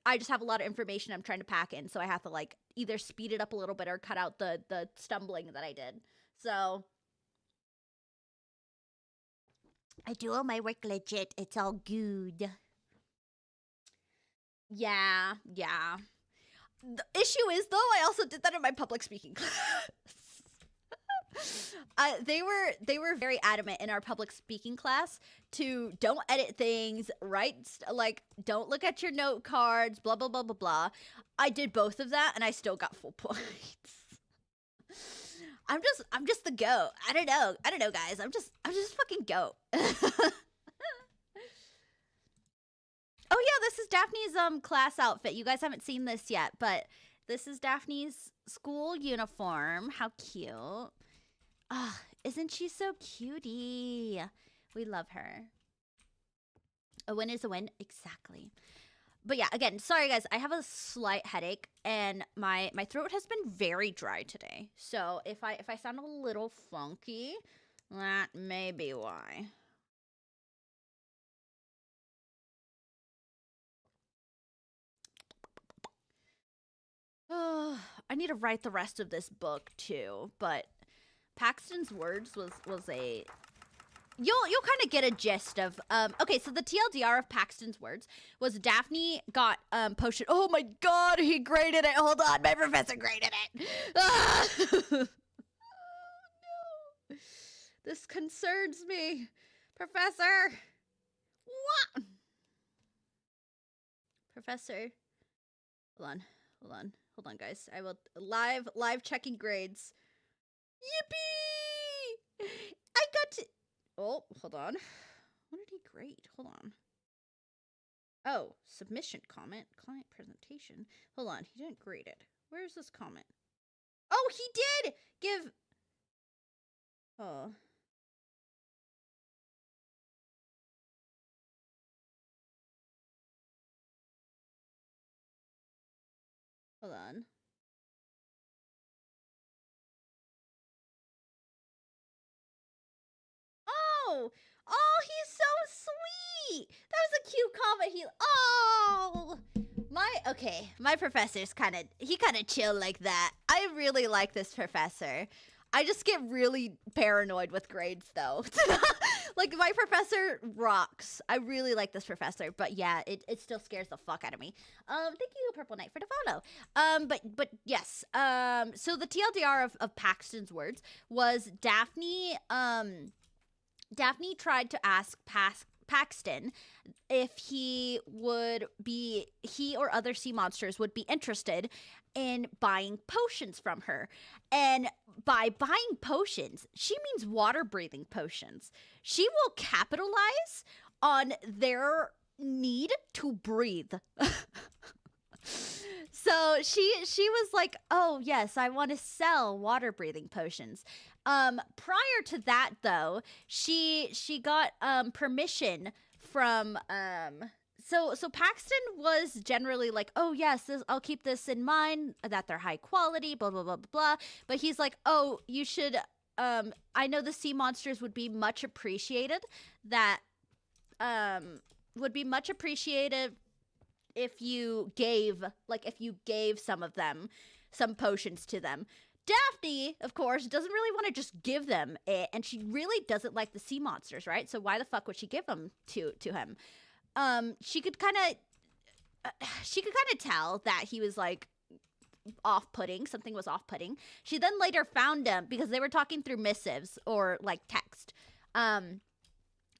I just have a lot of information I'm trying to pack in, so I have to like either speed it up a little bit or cut out the stumbling that I did. So I do all my work legit. It's all good. Yeah. The issue is, though, I also did that in my public speaking class. They were very adamant in our public speaking class to don't edit things, don't look at your note cards, blah, blah, blah, blah, blah. I did both of that, and I still got full points. I'm just the goat. I don't know, guys. I'm just fucking goat. Oh yeah, this is Daphne's class outfit. You guys haven't seen this yet, but this is Daphne's school uniform. How cute. Ah, isn't she so cutie? We love her. A win is a win. Exactly. But yeah, again, sorry guys, I have a slight headache and my throat has been very dry today. So if I sound a little funky, that may be why. I need to write the rest of this book too, but Paxton's Words was a you'll kind of get a gist of okay, so the TLDR of Paxton's Words was Daphne got potion. Oh my god, he graded it. Hold on, my professor graded it. Ah! Oh, no. This concerns me. Professor. What? Professor. Hold on, guys. I will live checking grades. Yippee! I got to. Oh, hold on. What did he grade? Hold on. Oh, submission comment, client presentation. Hold on, he didn't grade it. Where's this comment? Oh, he did give. Oh. Hold on. Oh, he's so sweet. That was a cute comment. My professor's kind of chill like that. I really like this professor. I just get really paranoid with grades though. Like my professor rocks. I really like this professor, but yeah, it still scares the fuck out of me. Thank you, Purple Knight, for the follow. But yes. So the TLDR of Paxton's Words was Daphne tried to ask Paxton if he or other sea monsters would be interested in buying potions from her. And by buying potions, she means water breathing potions. She will capitalize on their need to breathe. So she was like, "Oh, yes, I want to sell water breathing potions." Prior to that though, she got permission from so Paxton was generally like, "Oh, yes, I'll keep this in mind that they're high quality, blah blah blah blah blah." But he's like, "Oh, you should I know the sea monsters would be much appreciated if you gave some of them some potions to them." Daphne, of course, doesn't really want to just give them it, and she really doesn't like the sea monsters, right? So why the fuck would she give them to him? She could kind of tell that he was like off-putting. Something was off-putting. She then later found him because they were talking through missives or like text.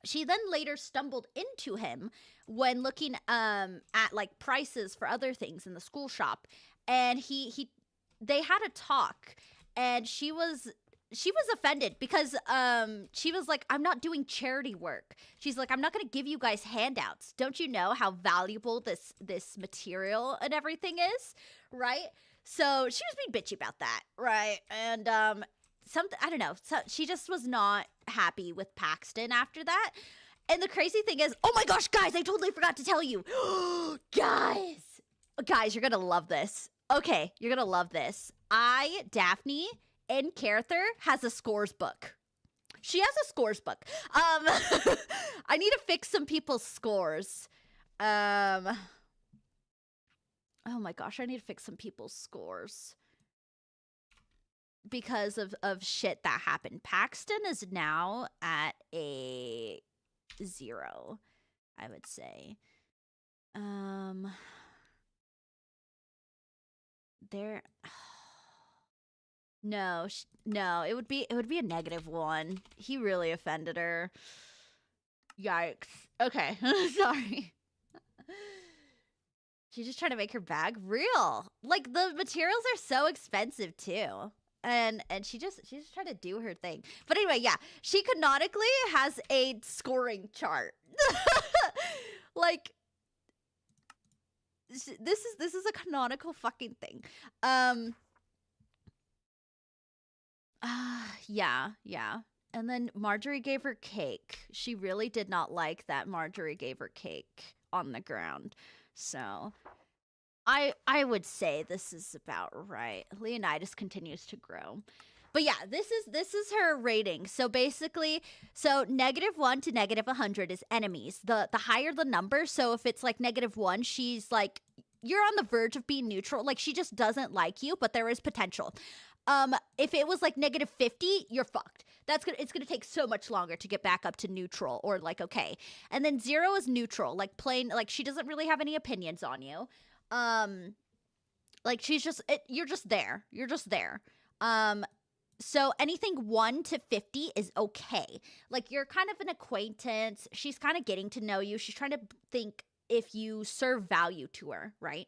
She then later stumbled into him when looking at like prices for other things in the school shop, and they had a talk, and she was offended because she was like, "I'm not doing charity work." She's like, "I'm not going to give you guys handouts. Don't you know how valuable this material and everything is?" Right? So she was being bitchy about that, right? And something, I don't know. So she just was not happy with Paxton after that. And the crazy thing is, oh my gosh, guys, I totally forgot to tell you. Guys, you're going to love this. Okay, you're going to love this. Daphne, in Carether, has a scores book. She has a scores book. I need to fix some people's scores. Oh my gosh, I need to fix some people's scores because of shit that happened. Paxton is now at a 0, I would say. There. No, it would be a -1. He really offended her. Yikes. Okay, sorry. She's just trying to make her bag real. Like, the materials are so expensive, too. and she just tried to do her thing. But anyway, yeah, she canonically has a scoring chart. Like, this is a canonical fucking thing. Yeah. And then Marjorie gave her cake. She really did not like that Marjorie gave her cake on the ground. So I would say this is about right. Leonidas continues to grow. But yeah, this is her rating. So basically, so -1 to -100 is enemies. The higher the number, so if it's like -1, she's like, you're on the verge of being neutral. Like, she just doesn't like you, but there is potential. If it was like -50, you're fucked. It's gonna take so much longer to get back up to neutral or like okay. And then 0 is neutral, like plain, like she doesn't really have any opinions on you. Like she's just you're just there. You're just there. So anything 1 to 50 is okay. Like you're kind of an acquaintance. She's kind of getting to know you. She's trying to think if you serve value to her, right?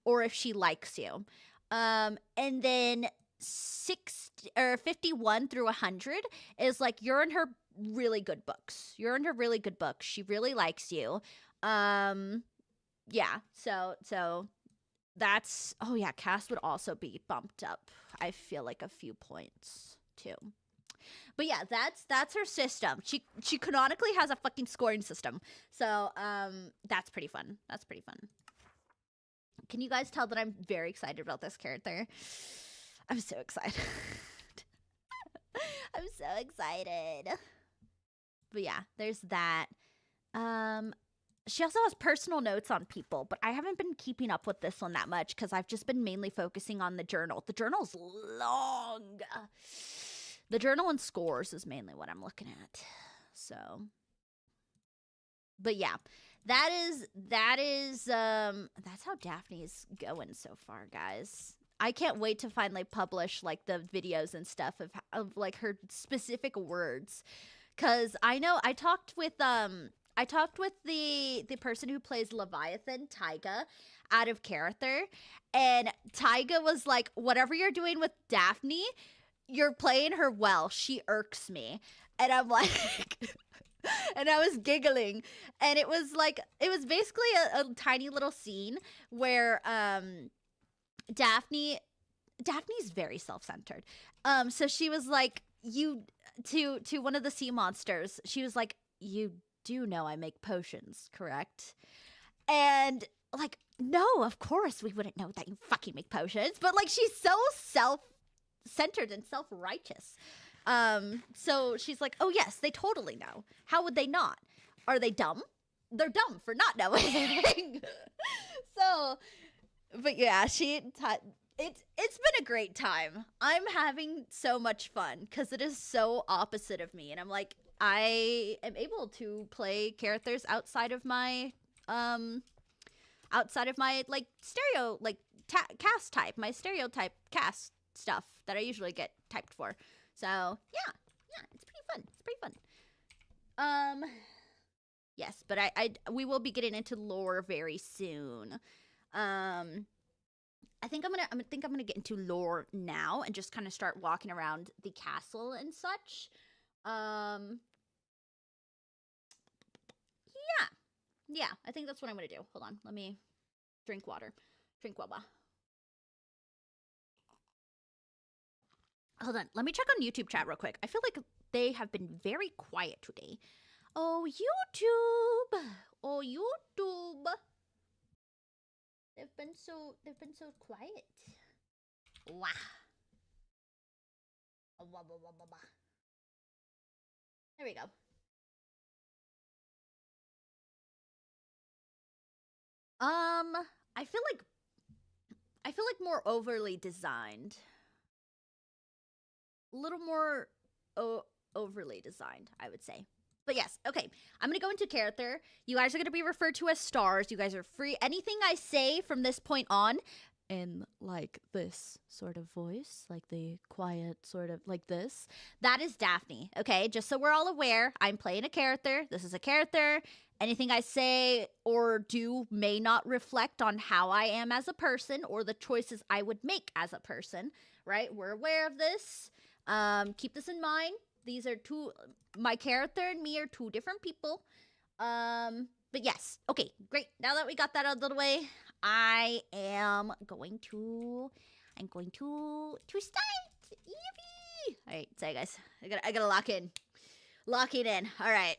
Or if she likes you. And then 51 through 100 is like you're in her really good books. You're in her really good books. She really likes you. Yeah. So that's, oh yeah, Cass would also be bumped up, I feel like, a few points too. But yeah, that's her system. She canonically has a fucking scoring system. So that's pretty fun. That's pretty fun. Can you guys tell that I'm very excited about this character? I'm so excited. I'm so excited. But yeah, there's that. She also has personal notes on people, but I haven't been keeping up with this one that much because I've just been mainly focusing on the journal. The journal's long. The journal and scores is mainly what I'm looking at. So, but yeah, that's how Daphne's going so far, guys. I can't wait to finally publish like the videos and stuff of like her specific words, because I know I talked with the person who plays Leviathan, Tyga, out of character, and Tyga was like, whatever you're doing with Daphne, you're playing her well. She irks me. And I'm like, and I was giggling. And it was basically a tiny little scene where Daphne's very self-centered. So she was like, to one of the sea monsters, she was like, you do know I make potions, correct? And like, no, of course we wouldn't know that you fucking make potions. But like, she's so self-centered and self-righteous. So she's like, oh yes, they totally know. How would they not? Are they dumb? They're dumb for not knowing. So, but yeah, it's been a great time. I'm having so much fun because it is so opposite of me, and I'm like, I am able to play characters outside of my like stereo, like cast type, my stereotype cast stuff that I usually get typed for. So yeah, it's pretty fun. It's pretty fun. Yes, but we will be getting into lore very soon. I think I'm gonna get into lore now and just kind of start walking around the castle and such. Yeah, I think that's what I'm gonna do. Hold on, let me drink water. Drink water. Hold on, let me check on YouTube chat real quick. I feel like they have been very quiet today. Oh, YouTube! Oh, YouTube! They've been so quiet. Wah. There we go. I feel like more overly designed. A little more overly designed, I would say. But yes, okay. I'm going to go into character. You guys are going to be referred to as stars. You guys are free. Anything I say from this point on, in like this sort of voice, like the quiet sort of like this, that is Daphne, okay? Just so we're all aware, I'm playing a character. This is a character. Anything I say or do may not reflect on how I am as a person or the choices I would make as a person, right? We're aware of this. Keep this in mind. These are two, my character and me are two different people. But yes, okay, great. Now that we got that out of the way, I'm going to start. Yippee! All right, sorry guys, I gotta lock in. Lock it in. All right.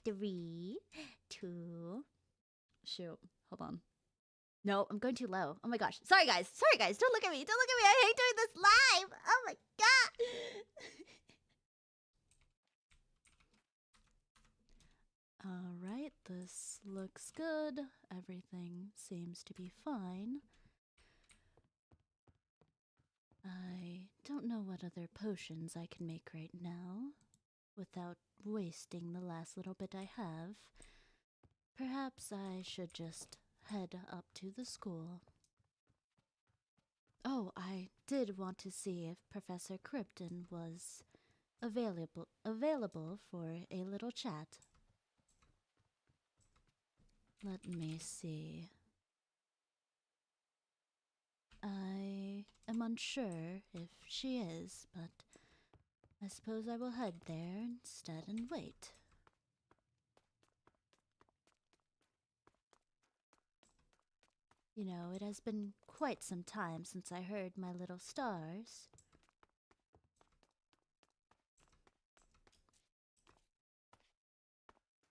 3, 2. Shoot. Hold on. No, I'm going too low. Oh my gosh. Sorry guys. Sorry guys. Don't look at me. Don't look at me. I hate doing this live. Oh my god. All right. This looks good. Everything seems to be fine. I don't know what other potions I can make right now without wasting the last little bit I have. Perhaps I should just head up to the school. Oh, I did want to see if Professor Krypton was available for a little chat. Let me see. I am unsure if she is, but I suppose I will head there instead and wait. You know, it has been quite some time since I heard my little stars.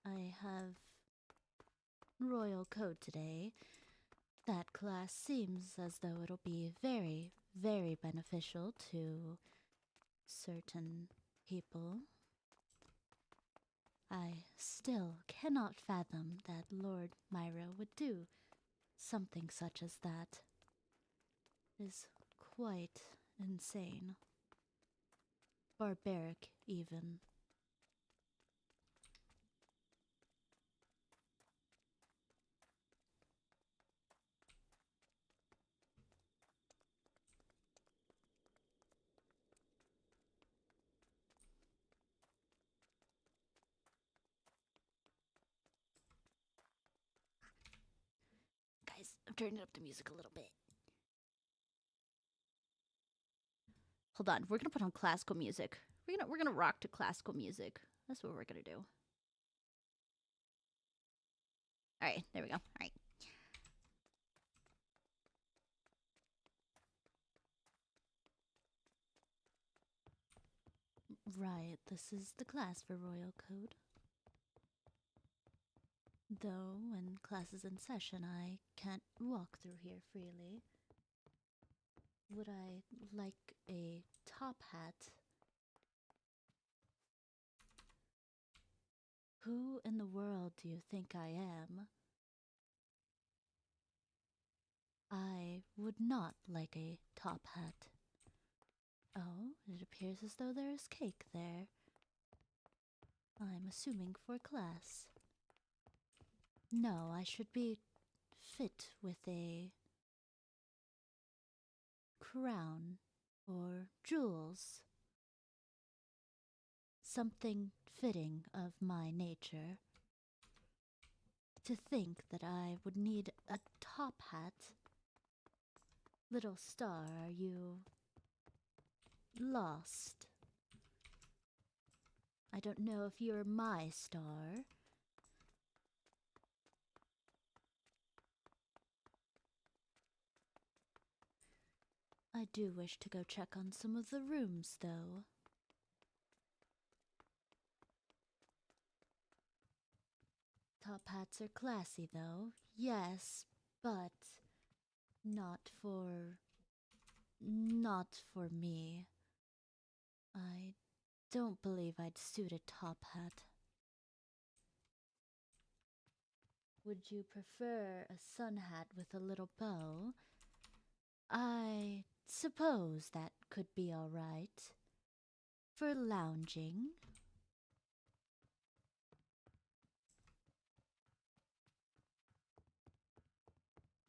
I have Royal Code today. That class seems as though it'll be very, very beneficial to certain people. I still cannot fathom that Lord Myra would do something such as that. It is quite insane. Barbaric, even. Guys, I'm turning up the music a little bit. Hold on, we're gonna put on classical music. We're gonna rock to classical music. That's what we're gonna do. Alright, there we go. Alright. Right, this is the class for Royal Code. Though, when class is in session, I can't walk through here freely. Would I like a top hat? Who in the world do you think I am? I would not like a top hat. Oh, it appears as though there is cake there. I'm assuming for class. No, I should be fit with a crown or jewels. Something fitting of my nature. To think that I would need a top hat. Little star, are you lost? I don't know if you're my star. I do wish to go check on some of the rooms, though. Top hats are classy, though. Yes, but not for me. I don't believe I'd suit a top hat. Would you prefer a sun hat with a little bow? I suppose that could be all right. For lounging.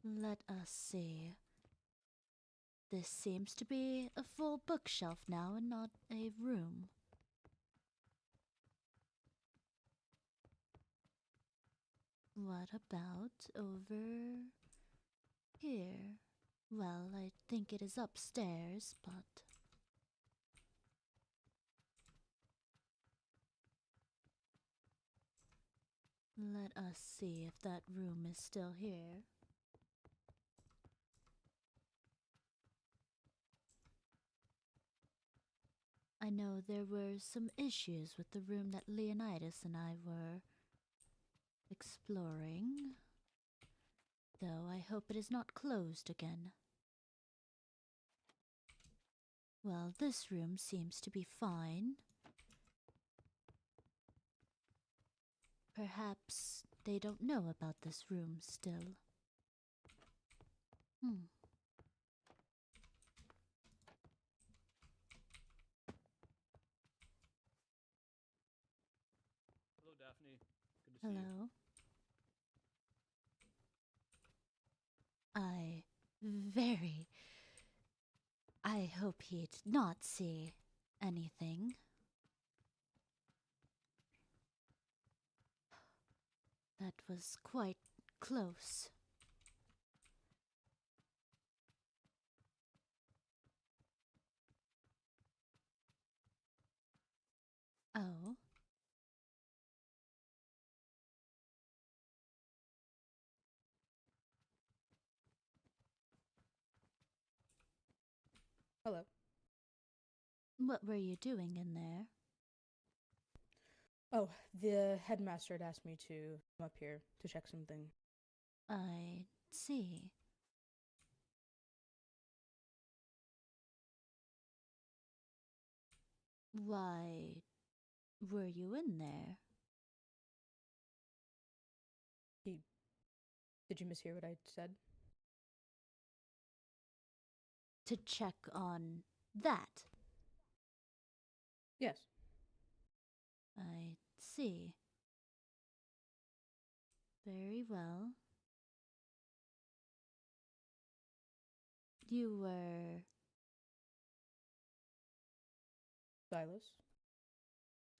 Let us see. This seems to be a full bookshelf now and not a room. What about over here? Well, I think it is upstairs, but... Let us see if that room is still here. I know there were some issues with the room that Leonidas and I were exploring, though I hope it is not closed again. Well, this room seems to be fine. Perhaps they don't know about this room still. Hello, Daphne. Good to see you. Hello? Very. I hope he'd not see anything. That was quite close. Oh? Hello. What were you doing in there? Oh, the headmaster had asked me to come up here to check something. I see. Why were you in there? Did you mishear what I said? To check on that. Yes. I see. Very well. You were... Silas?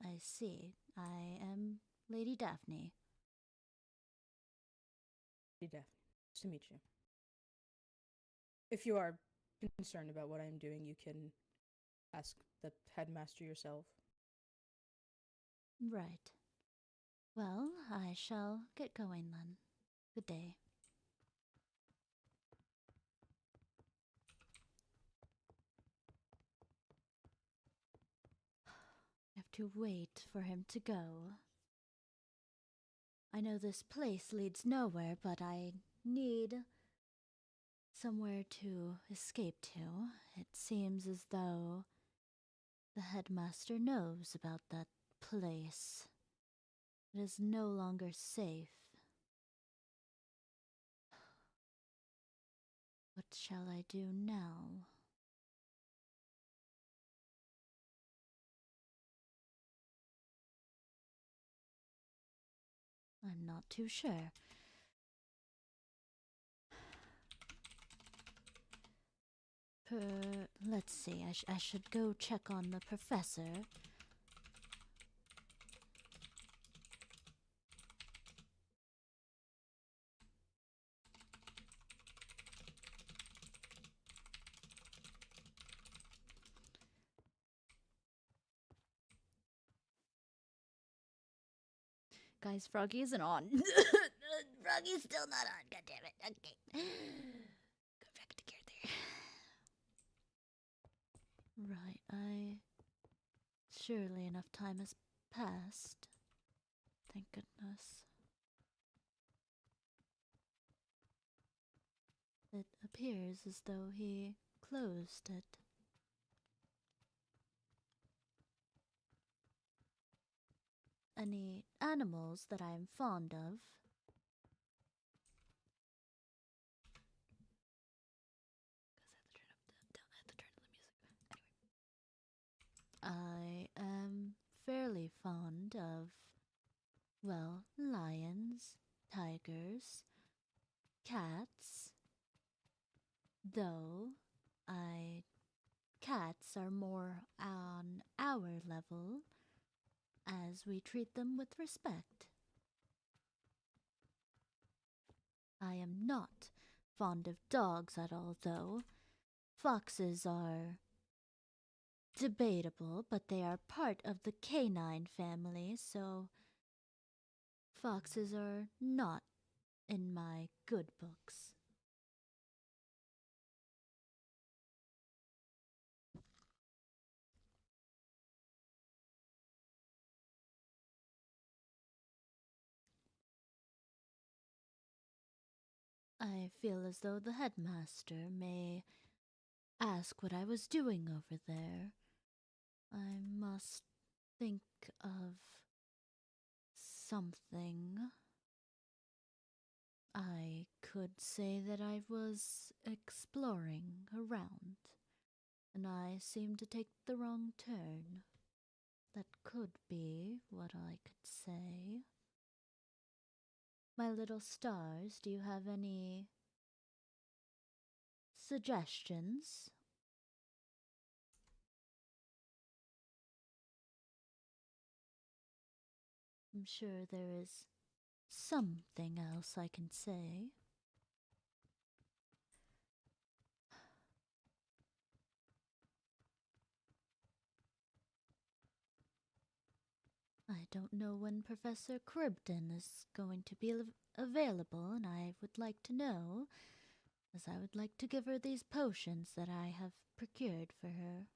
I see. I am Lady Daphne. Hey, Daphne. Nice to meet you. If you are concerned about what I'm doing, you can ask the headmaster yourself. Right. Well, I shall get going then. Good day. I have to wait for him to go. I know this place leads nowhere, but I need somewhere to escape to. It seems as though the headmaster knows about that place. It is no longer safe. What shall I do now? I'm not too sure. Let's see, I should go check on the professor. Guys, Froggy isn't on. Froggy's still not on, god damn it. Okay. Go back together. Right, surely enough time has passed. Thank goodness. It appears as though he closed it. Any animals that I am fond of? I am fairly fond of, well, lions, tigers, cats. Though, cats are more on our level, as we treat them with respect. I am not fond of dogs at all, though. Foxes are debatable, but they are part of the canine family, so foxes are not in my good books. I feel as though the headmaster may ask what I was doing over there. I must think of something. I could say that I was exploring around, and I seemed to take the wrong turn. That could be what I could say. My little stars, do you have any suggestions? I'm sure there is something else I can say. I don't know when Professor Cribden is going to be available, and I would like to know, as I would like to give her these potions that I have procured for her.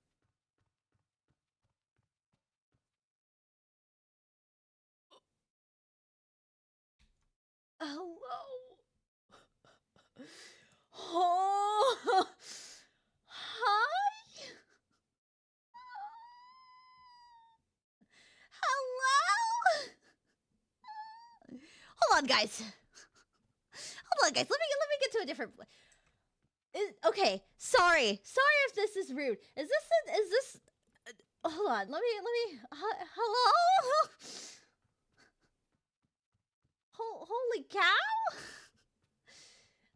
Hello? Oh! Hi? Hello? Hold on, guys. Hold on, guys. Let me get to a different. Okay. Sorry if this is rude. Is this? Hold on. Let me. Hello? Holy cow!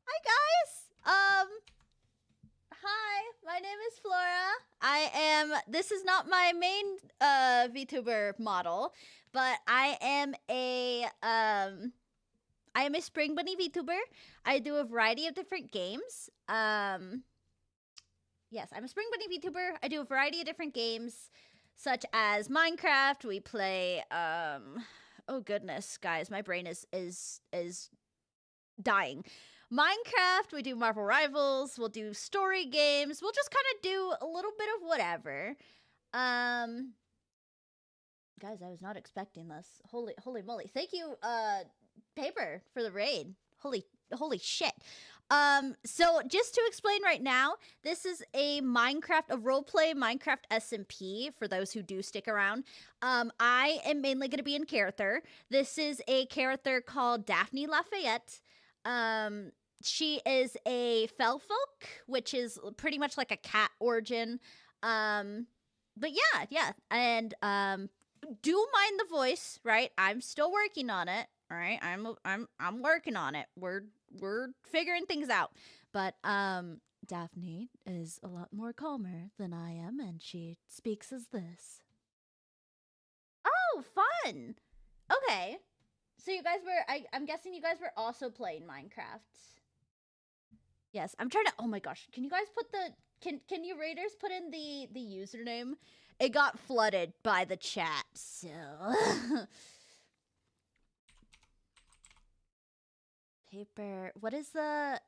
Hi, guys. Hi. My name is Flora. This is not my main VTuber model, but I am a Spring Bunny VTuber. I do a variety of different games. Yes, I'm a Spring Bunny VTuber. I do a variety of different games, such as Minecraft. We play, oh goodness, guys, my brain is dying. Minecraft, we do Marvel Rivals, we'll do story games, we'll just kind of do a little bit of whatever. Guys, I was not expecting this. Holy moly. Thank you, Paper, for the raid. Holy shit. So just to explain right now, this is a roleplay Minecraft SMP for those who do stick around. I am mainly going to be in character. This is a character called Daphne La Fayette. She is a fell folk, which is pretty much like a cat origin. But yeah. And, do mind the voice, right? I'm still working on it. All right. I'm working on it. We're figuring things out. But, Daphne is a lot more calmer than I am, and she speaks as this. Oh, fun. Okay. So you guys were, I'm guessing you guys were also playing Minecraft. Yes, I'm trying to, oh my gosh. Can you guys put can you raiders put in the username? It got flooded by the chat, so. Paper, what is the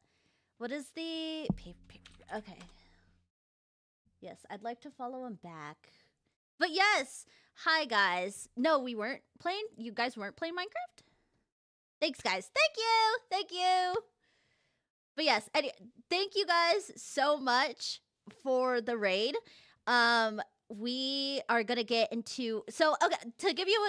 paper, okay. Yes, I'd like to follow him back. But yes, hi guys. No, we weren't playing, you guys weren't playing Minecraft? Thanks guys, thank you. But yes, thank you guys so much for the raid. We are gonna get into, so okay, to give you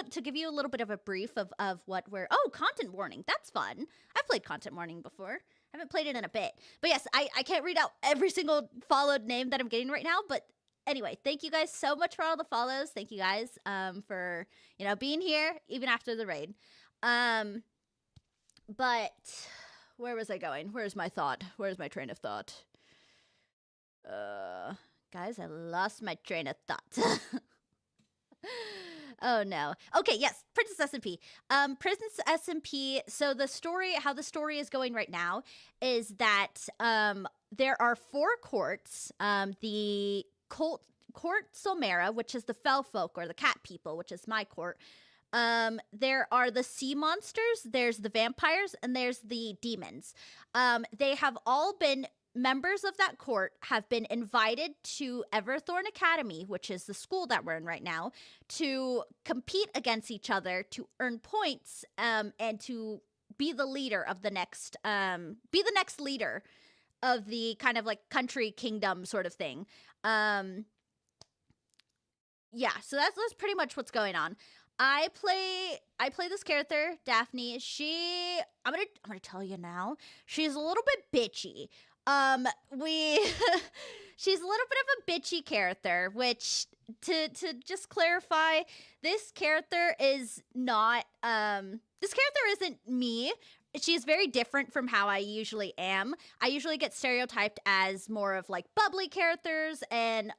a little bit of a brief of what we're, oh, content warning, that's fun. I've played content warning before. I haven't played it in a bit. But yes, I can't read out every single followed name that I'm getting right now, but anyway, thank you guys so much for all the follows. Thank you guys for, being here even after the raid. But where was I going? Where's my thought? Where's my train of thought? Guys, I lost my train of thought. Oh no. Okay, yes, Princess SMP. Princess SMP. So how the story is going right now is that there are 4 courts. The Court Solmera, which is the fell folk or the cat people, which is my court. There are the sea monsters, there's the vampires, and there's the demons. They have all been members of that court have been invited to Everthorn Academy, which is the school that we're in right now, to compete against each other to earn points and to be the leader of the next leader of the kind of like country kingdom sort of thing. Yeah, so that's pretty much what's going on. I play this character, Daphne. I'm gonna tell you now, she's a little bit bitchy. She's a little bit of a bitchy character, which to just clarify, this character is not this character isn't me. She's very different from how I usually am. I usually get stereotyped as more of like bubbly characters and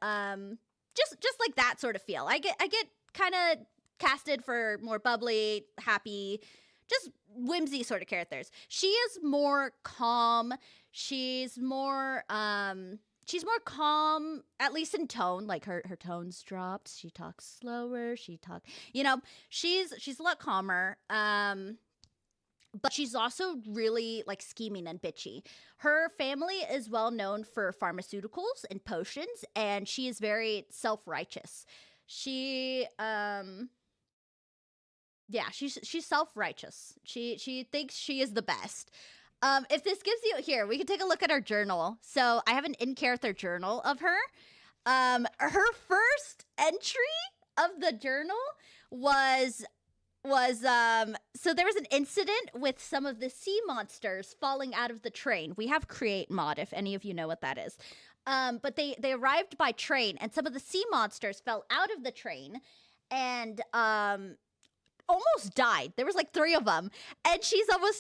just like that sort of feel. I get kind of casted for more bubbly, happy, just whimsy sort of characters. She is more calm. She's more calm, at least in tone. Like her tone's dropped. She talks slower. She's a lot calmer. But she's also really like scheming and bitchy. Her family is well known for pharmaceuticals and potions, and she is very self-righteous. She's self-righteous. She thinks she is the best. If this gives you here, we can take a look at her journal. So I have an in-character journal of her. Her first entry of the journal was so there was an incident with some of the sea monsters falling out of the train. We have Create mod if any of you know what that is. But they arrived by train, and some of the sea monsters fell out of the train and almost died. There was like 3 of them, and she's over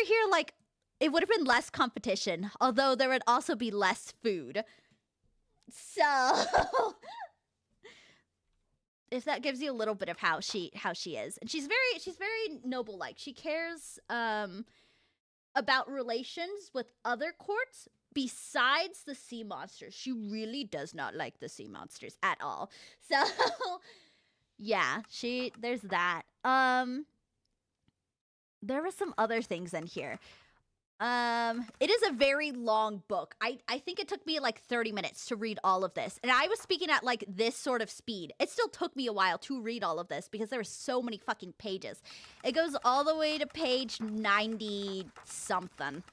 here like it would have been less competition, although there would also be less food. So if that gives you a little bit of how she is. And she's very noble like. She cares about relations with other courts besides the sea monsters. She really does not like the sea monsters at all. So yeah, there's that. There were some other things in here. It is a very long book. I think it took me like 30 minutes to read all of this. And I was speaking at like this sort of speed. It still took me a while to read all of this because there were so many fucking pages. It goes all the way to page 90 something.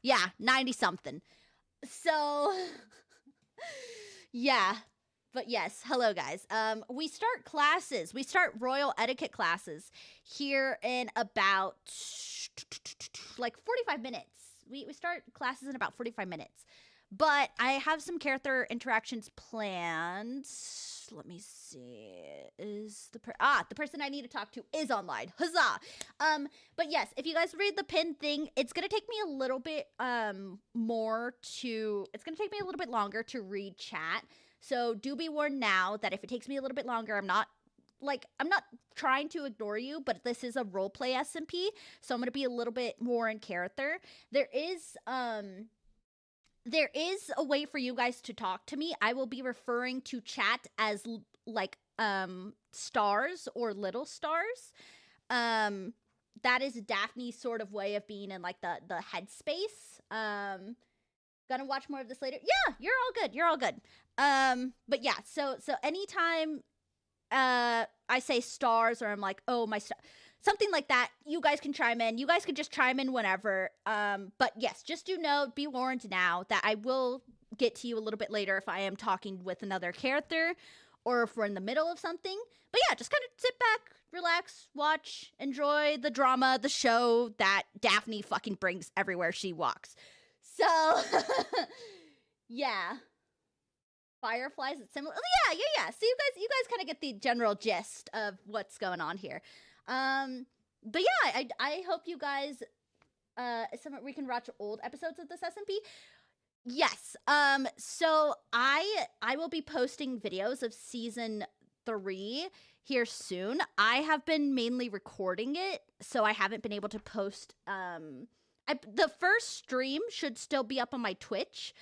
Yeah, 90 something. So yeah. But yes, hello guys. We start classes. We start royal etiquette classes here in about like 45 minutes. We start classes in about 45 minutes. But I have some character interactions planned. Let me see. The person I need to talk to is online. Huzzah! But yes, if you guys read the pin thing, it's gonna take me a little bit longer to read chat. So do be warned now that if it takes me a little bit longer, I'm not trying to ignore you, but this is a roleplay SMP, so I'm going to be a little bit more in character. There is a way for you guys to talk to me. I will be referring to chat as like stars or little stars. That is Daphne's sort of way of being in like the headspace. Gonna watch more of this later. Yeah, you're all good. But yeah, so anytime I say stars or I'm like, oh, my star, something like that, you guys can chime in. You guys can just chime in whenever. But yes, just be warned now that I will get to you a little bit later if I am talking with another character or if we're in the middle of something. But yeah, just kind of sit back, relax, watch, enjoy the drama, the show that Daphne fucking brings everywhere she walks. So, yeah. Fireflies, it's similar. Yeah. So you guys kind of get the general gist of what's going on here. But yeah, I hope you guys, we can watch old episodes of this SMP. Yes. So I will be posting videos of season 3 here soon. I have been mainly recording it, so I haven't been able to post. The first stream should still be up on my Twitch,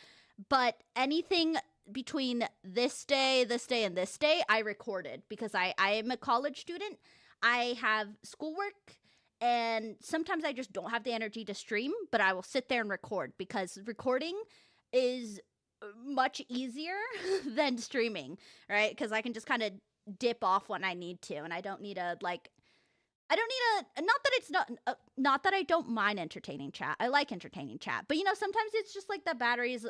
but anything between this day, and this day, I recorded because I am a college student. I have schoolwork, and sometimes I just don't have the energy to stream, but I will sit there and record because recording is much easier than streaming, right? Because I can just kind of dip off when I need to, and I don't need a not that I don't mind entertaining chat. I like entertaining chat, but sometimes it's just like the battery is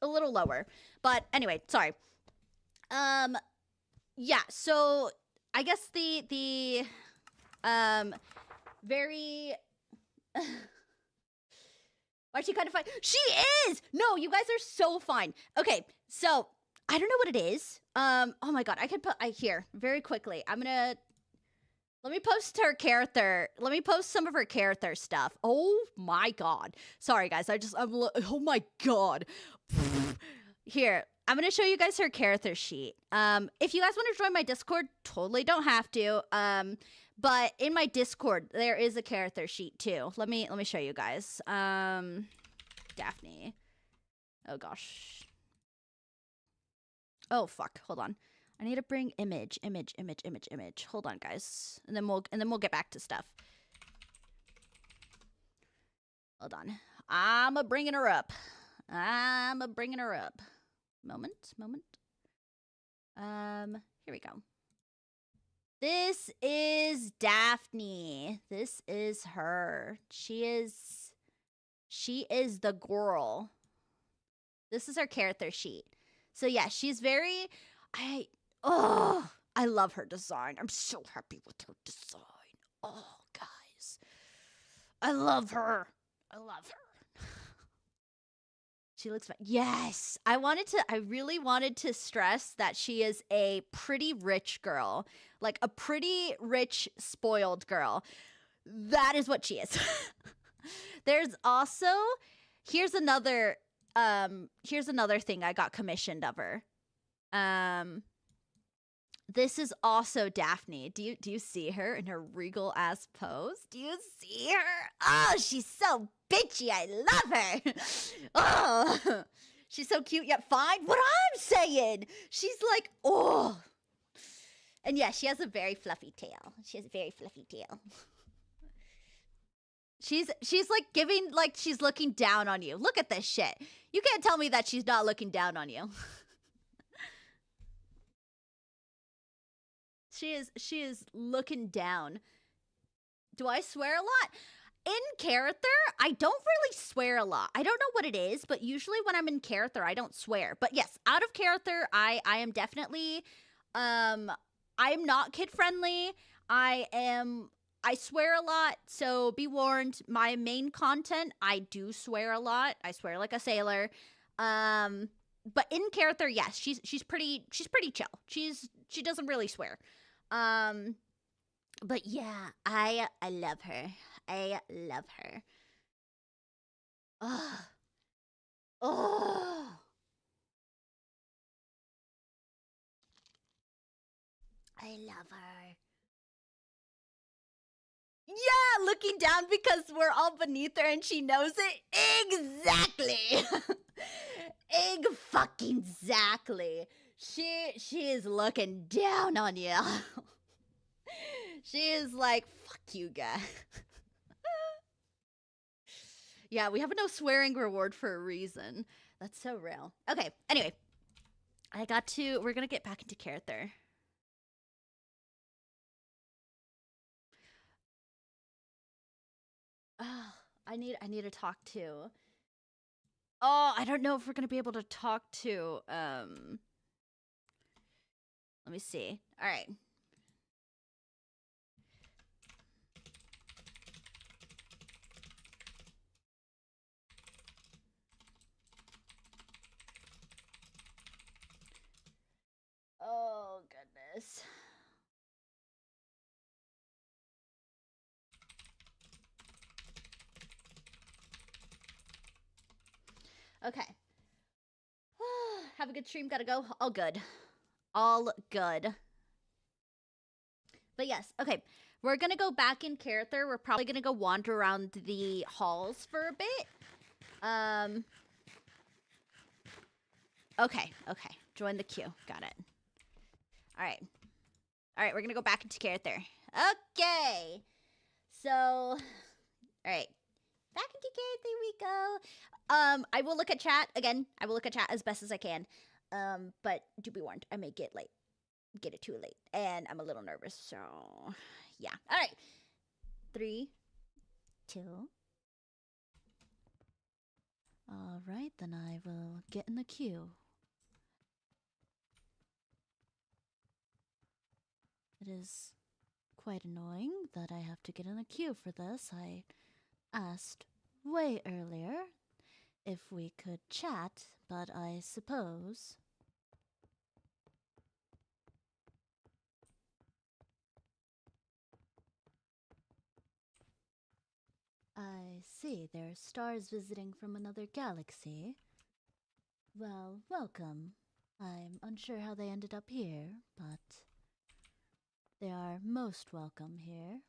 a little lower. But anyway, sorry. Yeah, so I guess the very why she kind of fine? She is! No, you guys are so fine. Okay, so I don't know what it is. Oh my god, I could put here very quickly. Let me post her character. Let me post some of her character stuff. Oh my god. Sorry guys, oh my god. Here, I'm gonna show you guys her character sheet. If you guys want to join my Discord, totally don't have to. But in my Discord, there is a character sheet too. Let me show you guys. Daphne. Oh gosh. Oh fuck. Hold on. I need to bring image. Hold on, guys. And then we'll get back to stuff. Hold on. I'm bringing her up. Moment. Here we go. This is Daphne. This is her. She is the girl. This is her character sheet. So yeah, she's very I love her design. I'm so happy with her design. Oh, guys. I love her. She looks fine. Yes. I really wanted to stress that she is a pretty rich girl. Like a pretty rich, spoiled girl. That is what she is. There's also, here's another thing I got commissioned of her. This is also Daphne. Do you see her in her regal ass pose? Do you see her? Oh, she's so bitchy. I love her. Oh, she's so cute yet fine. What I'm saying. She's like, oh. And yeah, she has a very fluffy tail. She's like giving, like she's looking down on you. Look at this shit. You can't tell me that she's not looking down on you. She is looking down. Do I swear a lot? In character, I don't really swear a lot. I don't know what it is, but usually when I'm in character, I don't swear. But yes, out of character, I am definitely I am not kid friendly. I swear a lot, so be warned. My main content, I do swear a lot. I swear like a sailor. But in character, yes, she's pretty chill. She doesn't really swear. But yeah, I love her. I love her. Oh. I love her. Yeah, looking down because we're all beneath her and she knows it. Exactly. Fucking-exactly. She is looking down on you. She is like, fuck you, guy. Yeah, we have a no swearing reward for a reason. That's so real. Okay, anyway. We're gonna get back into character. Oh, I need to talk to. Oh, I don't know if we're gonna be able to talk to, let me see. All right. Oh, goodness. Okay. Have a good stream. Gotta go. All good. All good. But yes, okay. We're gonna go back in character. We're probably gonna go wander around the halls for a bit. Okay. Join the queue. Got it. All right. We're gonna go back into character. Okay. So, all right. Back into character we go. I will look at chat again. I will look at chat as best as I can. But do be warned, I may get it too late, and I'm a little nervous. So, yeah. All right. 3, 2. All right, then I will get in the queue. It is quite annoying that I have to get in a queue for this. I asked way earlier if we could chat, but I suppose. I see, there are stars visiting from another galaxy. Well, welcome. I'm unsure how they ended up here, but they are most welcome here.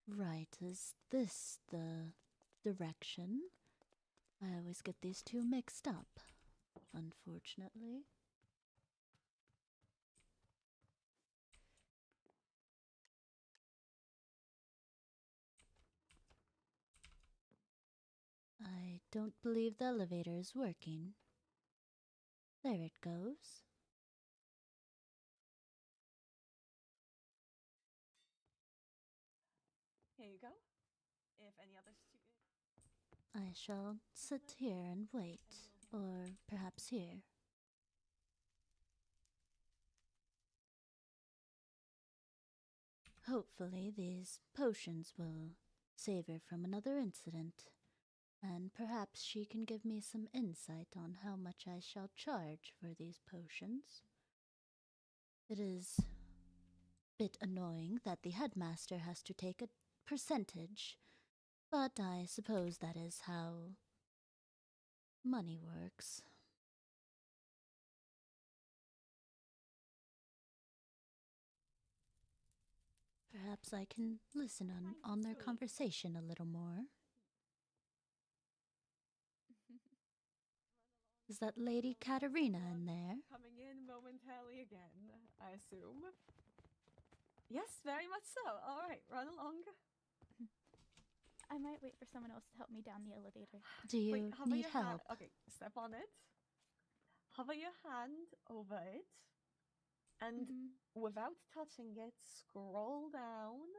Right, is this the direction? I always get these two mixed up, unfortunately. I don't believe the elevator is working. There it goes. Here you go. If any other student... I shall sit here and wait, or perhaps here. Hopefully these potions will save her from another incident, and perhaps she can give me some insight on how much I shall charge for these potions. It is a bit annoying that the headmaster has to take a percentage, but I suppose that is how money works. Perhaps I can listen on their conversation a little more. Is that Lady Katerina in there? Coming in momentarily again, I assume. Yes, very much so. All right, run along. I might wait for someone else to help me down the elevator. Do you Wait, hover need your hand. help? Okay, step on it. Hover your hand over it. And without touching it, scroll down.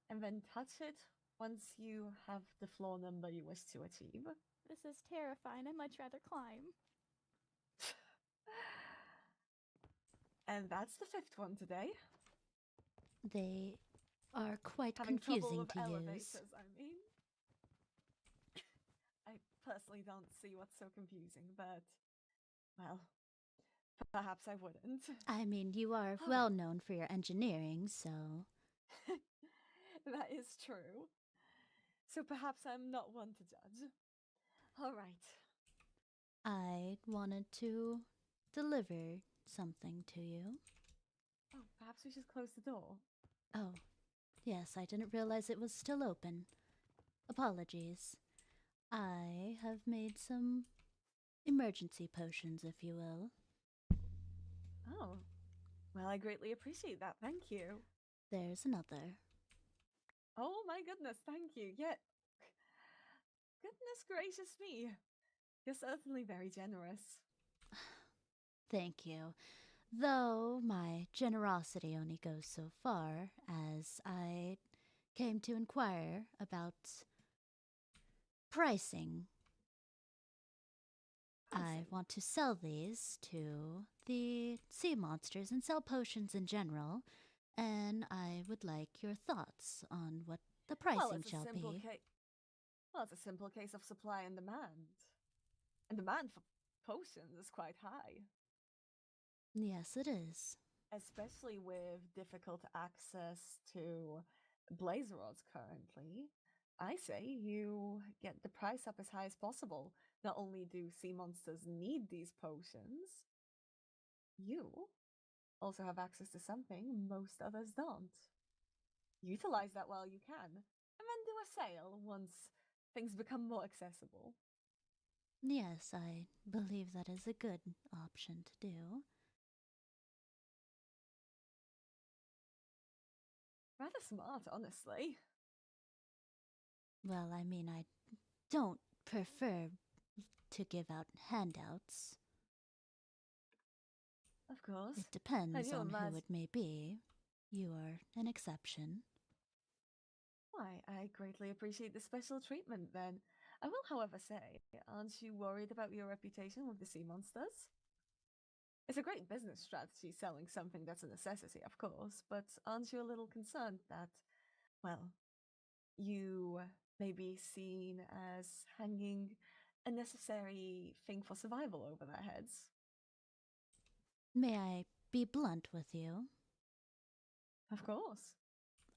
And then touch it once you have the floor number you wish to achieve. This is terrifying. I'd much rather climb. And that's the 5th one today. They are quite Having trouble confusing with to elevators, use. I mean. I personally don't see what's so confusing, but, well, perhaps I wouldn't. I mean, you are Alright. well known for your engineering, so. That is true. So perhaps I'm not one to judge. All right. I wanted to deliver something to you. Oh, perhaps we should close the door. Oh, yes, I didn't realize it was still open. Apologies. I have made some emergency potions, if you will. Oh, well, I greatly appreciate that. Thank you. There's another. Oh my goodness, thank you. Yeah. Goodness gracious me. You're certainly very generous. Thank you. Though my generosity only goes so far, as I came to inquire about pricing. I want to sell these to the sea monsters and sell potions in general, and I would like your thoughts on what the pricing shall be. Well, it's a simple case of supply and demand. And demand for potions is quite high. Yes, it is. Especially with difficult access to blaze rods currently. I say you get the price up as high as possible. Not only do sea monsters need these potions, you also have access to something most others don't. Utilize that while you can, and then do a sale once things become more accessible. Yes, I believe that is a good option to do. Rather smart, honestly. Well, I mean, I don't prefer to give out handouts. Of course. It depends do on who imagine- it may be. You are an exception. Why, I greatly appreciate the special treatment then. I will, however, say, aren't you worried about your reputation with the sea monsters? It's a great business strategy selling something that's a necessity, of course, but aren't you a little concerned that, well, you may be seen as hanging a necessary thing for survival over their heads? May I be blunt with you? Of course.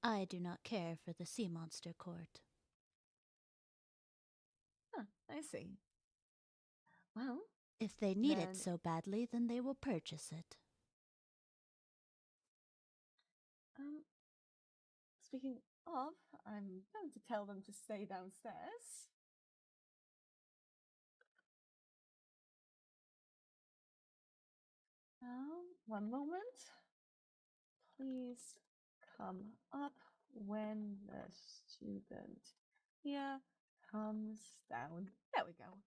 I do not care for the sea monster court. Huh, I see. Well, If they need Then- it so badly, then they will purchase it. Speaking of, I'm going to tell them to stay downstairs. One moment. Please come up when the student here comes down. There we go.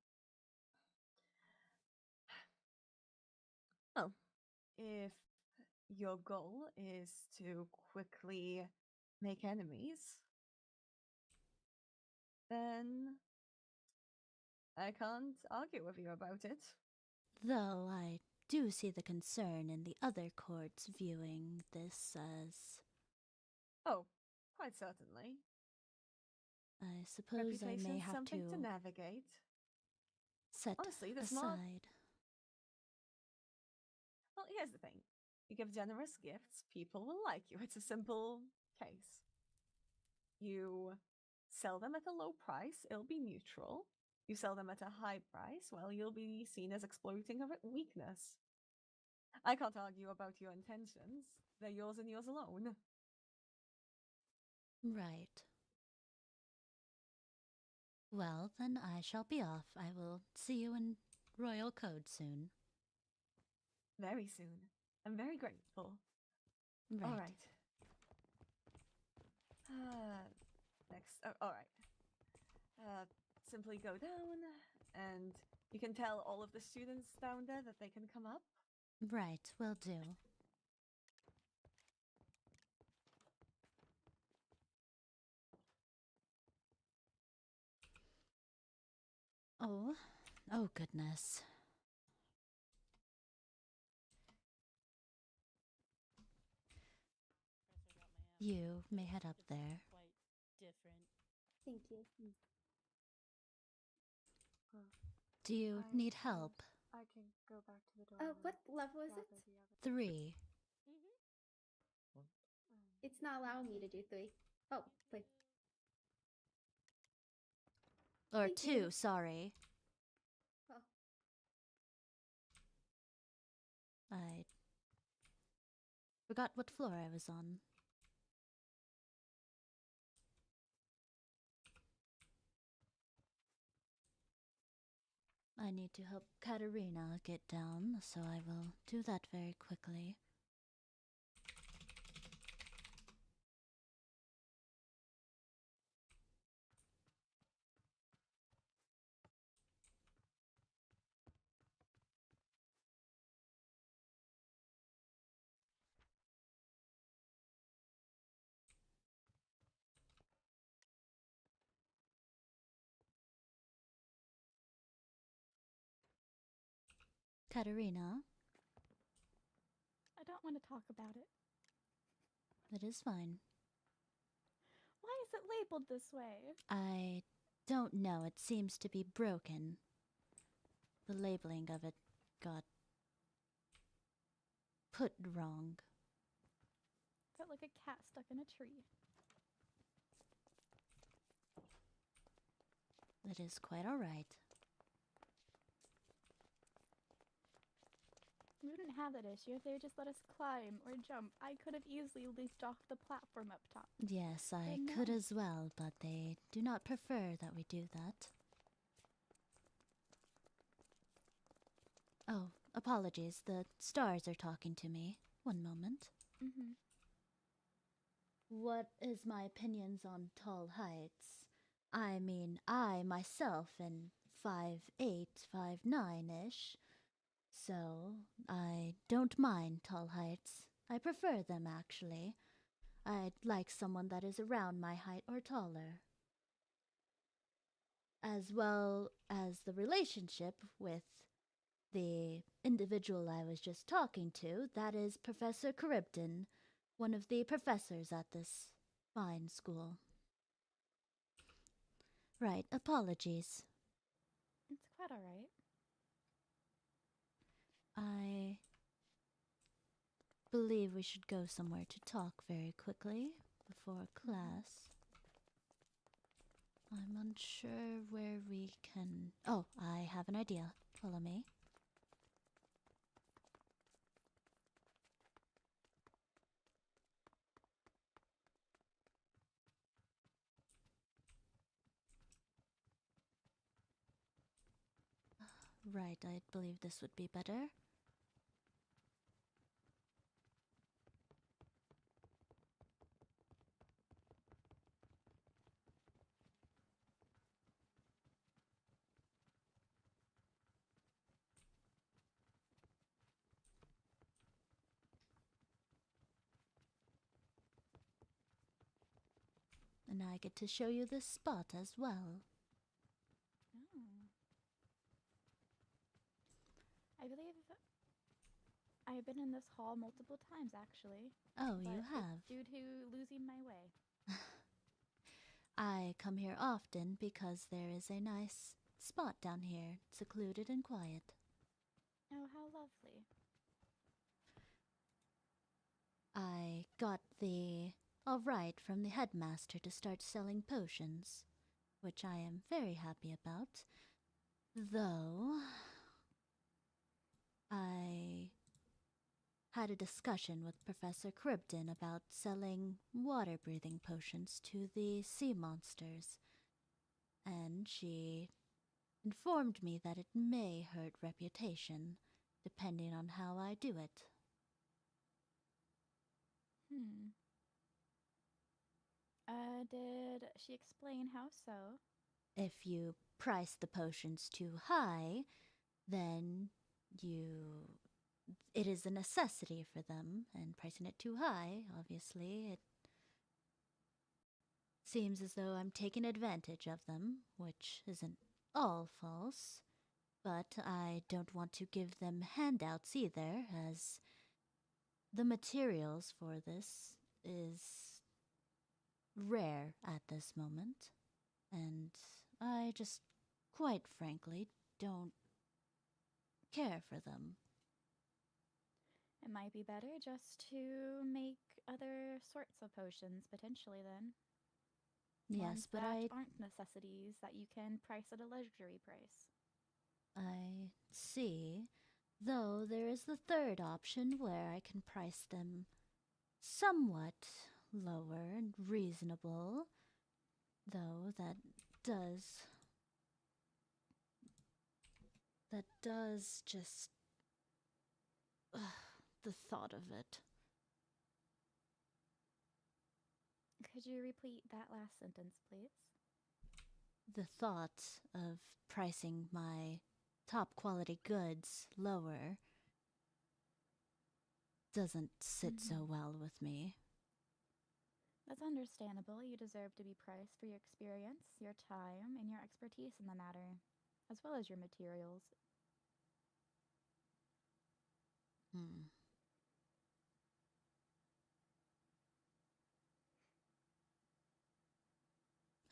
Well, if your goal is to quickly make enemies, then I can't argue with you about it. Though I do see the concern in the other courts viewing this as, Oh, quite certainly. I suppose I may Reputation's have something to to navigate. set Honestly, the smart- aside. Well, here's the thing. You give generous gifts, people will like you. It's a simple case. You sell them at a low price, it'll be neutral. You sell them at a high price, well, you'll be seen as exploiting a weakness. I can't argue about your intentions. They're yours and yours alone. Right. Well, then I shall be off. I will see you in Royal Code soon. Very soon. I'm very grateful. Right. All right. Next. Oh, all right. Simply go down, and you can tell all of the students down there that they can come up. Right, will do. Oh goodness. You may head up there. Quite different. Thank you. Do you I need can- help? I can go back to the door. What level is it? gather the other- 3. It's not allowing me to do 3. Oh, wait. Or Thank 2, you. sorry. Oh. I forgot what floor I was on. I need to help Katerina get down, so I will do that very quickly. Katerina, I don't want to talk about it. it is fine. Why is it labeled this way? I don't know, it seems to be broken. The labeling of it got put wrong. Felt like a cat stuck in a tree. It is quite alright. We wouldn't have that issue. If they would just let us climb or jump, I could have easily leaped off the platform up top. Yes, I But could no. as well, but they do not prefer that we do that. Oh, apologies. The stars are talking to me. One moment. Mm-hmm. What is my opinions on tall heights? I mean, I myself am 5'8", 5'9"-ish, so I don't mind tall heights. I prefer them, actually. I'd like someone that is around my height or taller. As well as the relationship with the individual I was just talking to, that is Professor Charybdin, one of the professors at this fine school. Right, apologies. It's quite alright. I believe we should go somewhere to talk very quickly before class. I'm unsure where we can... Oh, I have an idea. Follow me. Right, I believe this would be better. And I get to show you this spot as well. Oh. I believe I've been in this hall multiple times, actually. Oh, But you it's have. due to losing my way. I come here often because there is a nice spot down here, secluded and quiet. Oh, how lovely. I got the all right from the headmaster to start selling potions, which I am very happy about. Though, I had a discussion with Professor Cribden about selling water-breathing potions to the sea monsters, and she informed me that it may hurt reputation, depending on how I do it. Did she explain how so? If you price the potions too high, then it is a necessity for them, and pricing it too high, obviously, it seems as though I'm taking advantage of them, which isn't all false. But I don't want to give them handouts either, as the materials for this is rare at this moment, and I just, quite frankly, don't care for them. It might be better just to make other sorts of potions, potentially, then. Yes, Ones but that aren't necessities that you can price at a luxury price. I see. Though there is the third option where I can price them somewhat lower and reasonable. Though that does just the thought of it. Could you repeat that last sentence, please? The thought of pricing my top quality goods lower doesn't sit so well with me. That's understandable. You deserve to be priced for your experience, your time, and your expertise in the matter, as well as your materials.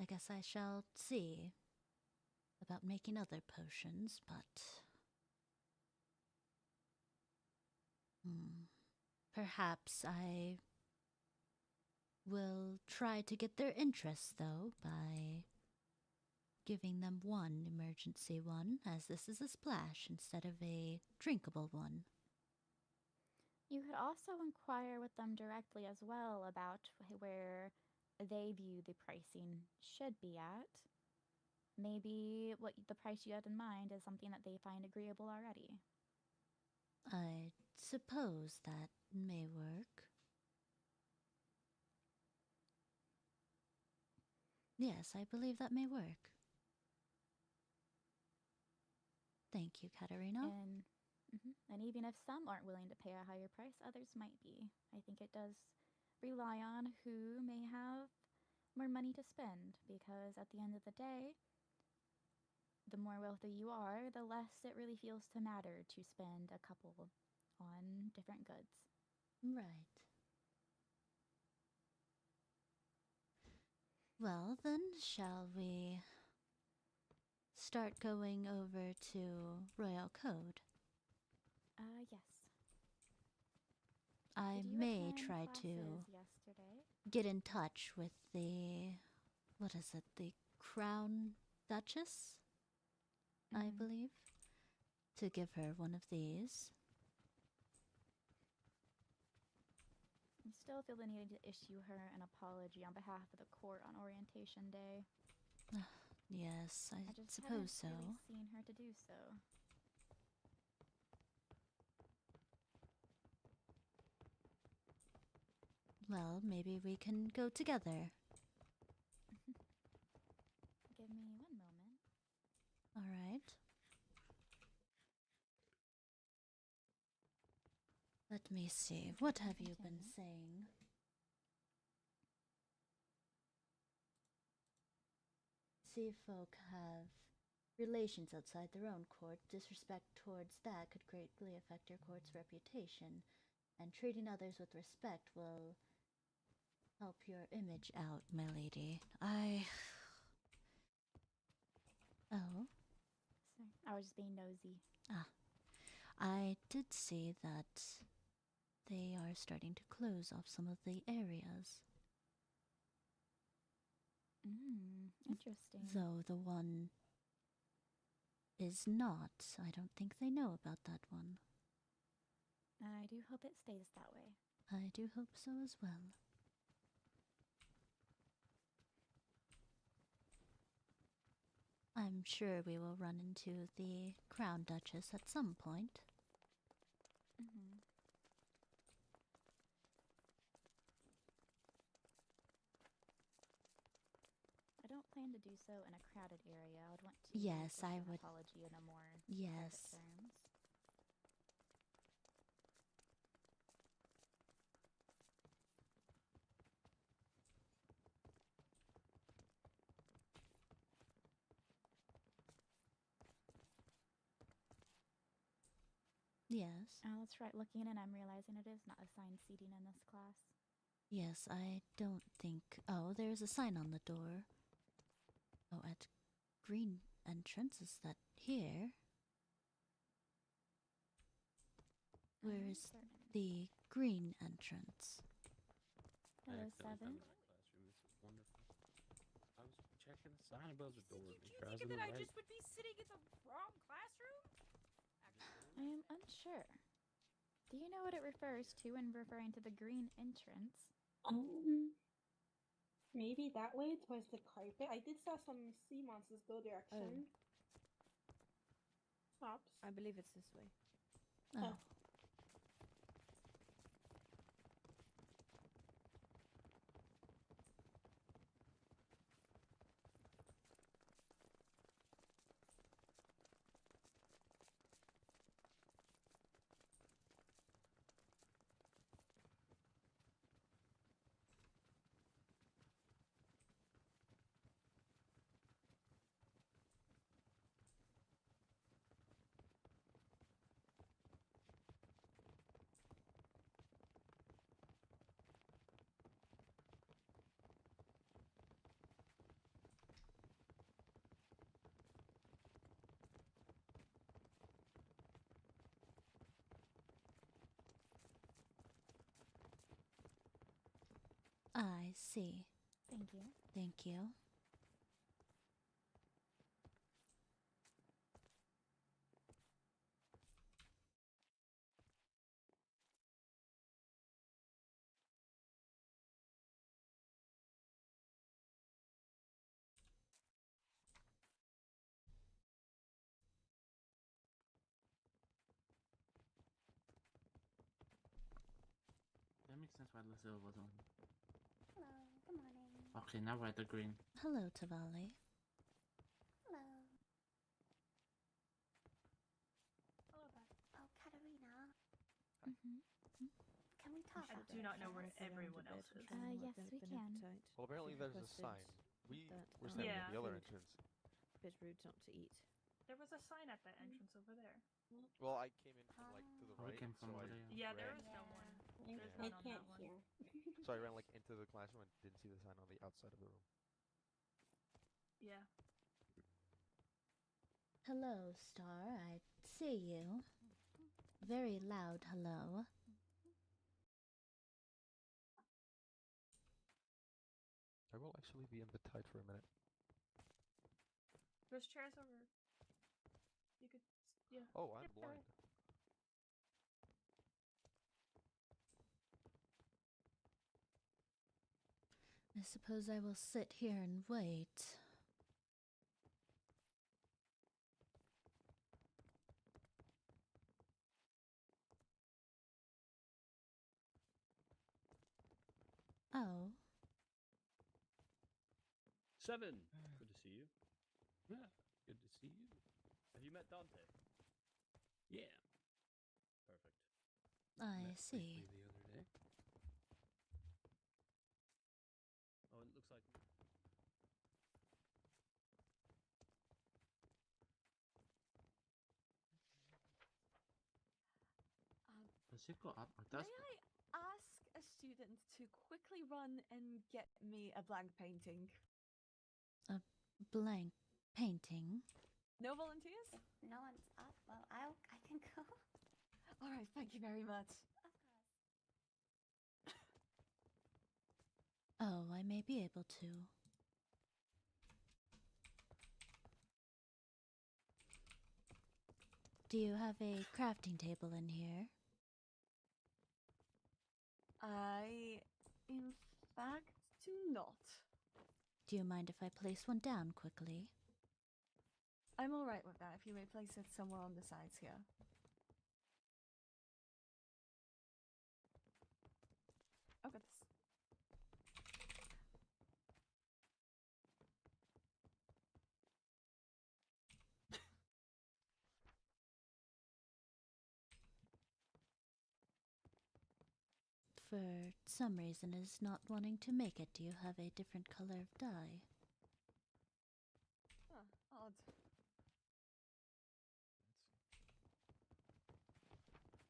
I guess I shall see about making other potions, but perhaps I will try to get their interest, though, by giving them one emergency one, as this is a splash instead of a drinkable one. You could also inquire with them directly as well about where they view the pricing should be at. Maybe the price you had in mind is something that they find agreeable already. I suppose that may work. Yes, I believe that may work. Thank you, Katerina. And even if some aren't willing to pay a higher price, others might be. I think it does rely on who may have more money to spend, because at the end of the day, the more wealthy you are, the less it really feels to matter to spend a couple on different goods. Right. Well, then, shall we start going over to Royal Code? Yes. I Did you may attend try classes to yesterday? get in touch with the. What is it? The Crown Duchess? I believe. To give her one of these. I still feel the need to issue her an apology on behalf of the court on orientation day. Yes, I just suppose so. haven't really seen her to do so. Well, maybe we can go together. Give me one moment. All right. Let me see. What have you been saying? See if folk have relations outside their own court. Disrespect towards that could greatly affect your court's reputation, and treating others with respect will help your image out, my lady. Oh? Sorry, I was just being nosy. I did see that they are starting to close off some of the areas. Interesting. Though the one is not. I don't think they know about that one. I do hope it stays that way. I do hope so as well. I'm sure we will run into the Crown Duchess at some point. I don't plan to do so in a crowded area. I would want to Yes, issue I an would. apology in a more Yes. private terms. Yes. Oh, that's right. Looking in, I'm realizing it is not assigned seating in this class. Yes, I don't think. Oh, there's a sign on the door. Oh, at green entrance, is that here? Where is Certain. the green entrance? Hello, I accidentally Seven. found that classroom. This is wonderful. I was checking the sign above the door. Did Make you sure I was think in that the I right. just would be sitting in the wrong classroom? I am unsure. Do you know what it refers to when referring to the green entrance? Maybe that way towards the carpet. I did saw some sea monsters go direction. Hops. I believe it's this way. Oh. I see. Thank you. Thank you. That's why the silver was on. Hello, good morning. Okay, now we're at the green. Hello, Tavali. Hello. Hello, Beth. Oh, Katarina. Mm-hmm. Can we talk? I about do not know this? where everyone else is. Yes, we can. Well, apparently there's a sign. We were standing at the other entrance. Bit rude not to eat. There was a sign at that entrance over there. Well, I came in from like to the Oh, we right, came from so over I there. Yeah, there ran, was no one. There's Yeah. none I on can't that one. hear. so I ran like into the classroom and didn't see the sign on the outside of the room. Yeah. Hello, Star. I see you. Very loud hello. I will actually be in the tide for a minute. There's chairs over. You could. Yeah. Oh, I'm Yeah, blind. I suppose I will sit here and wait. Oh, 7. Good to see you. Yeah, good to see you. Have you met Dante? Yeah. Perfect. I Met see. briefly the other day. Oh, it looks like. Does it go up or May does it? I ask a student to quickly run and get me a blank painting? Blank painting. No volunteers? If no one's up, well, I can go. All right, thank you very much. Of course. Oh, I may be able to. Do you have a crafting table in here? I, in fact, do not. Do you mind if I place one down quickly? I'm all right with that if you may place it somewhere on the sides here. Oh, goodness. For some reason is not wanting to make it. Do you have a different color of dye? Huh, odd.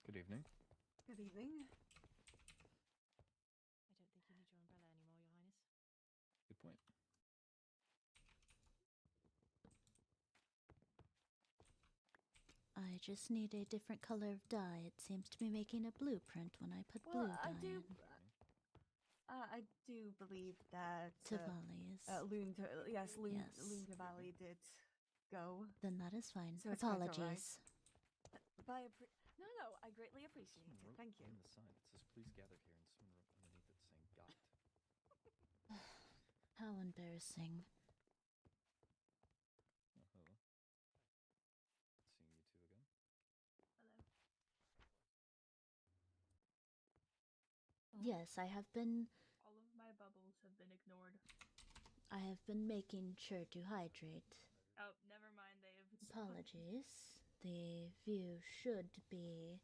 Good evening. Good evening. I don't think you need your umbrella anymore, Your Highness. Good point. I just need a different color of dye. It seems to be making a blueprint when I put Well, blue dye in. I do believe that Tavali is. Yes. Yes. Luna Valley did go. Then that is fine. So it's quite all right. Apologies. No, I greatly appreciate it. Thank you. On the sign, it says please gather here, and someone wrote underneath it saying got. How embarrassing. Oh, hello. Seeing you two again. Hello. Yes, I have been. All of my bubbles have been ignored. I have been making sure to hydrate. Oh, never mind. They have. Apologies. The view should be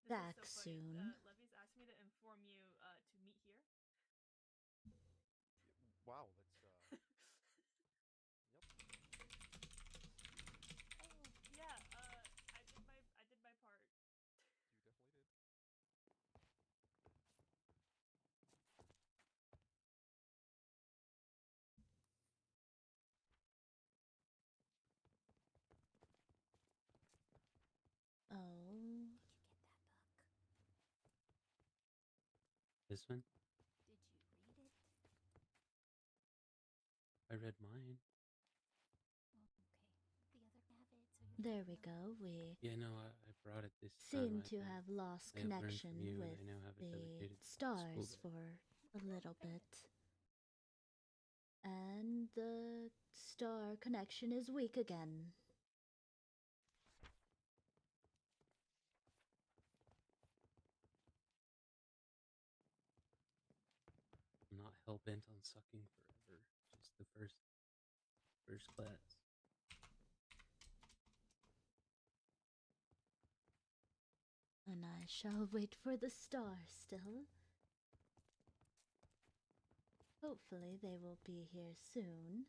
This back is so funny. soon. Levy's asked me to inform you to meet here. Wow, that's Yep. Oh, yeah. I did my part. You definitely did. Oh, This one? Did you read it? I read mine. Oh, okay. The other have it, so you there we go. We Yeah, no, I brought it this seem time. to have lost I learned connection from you, with and I now have it the dedicated to stars school. for a little bit. And the star connection is weak again. hell bent on sucking forever. Just the first class. And I shall wait for the stars still. Hopefully they will be here soon.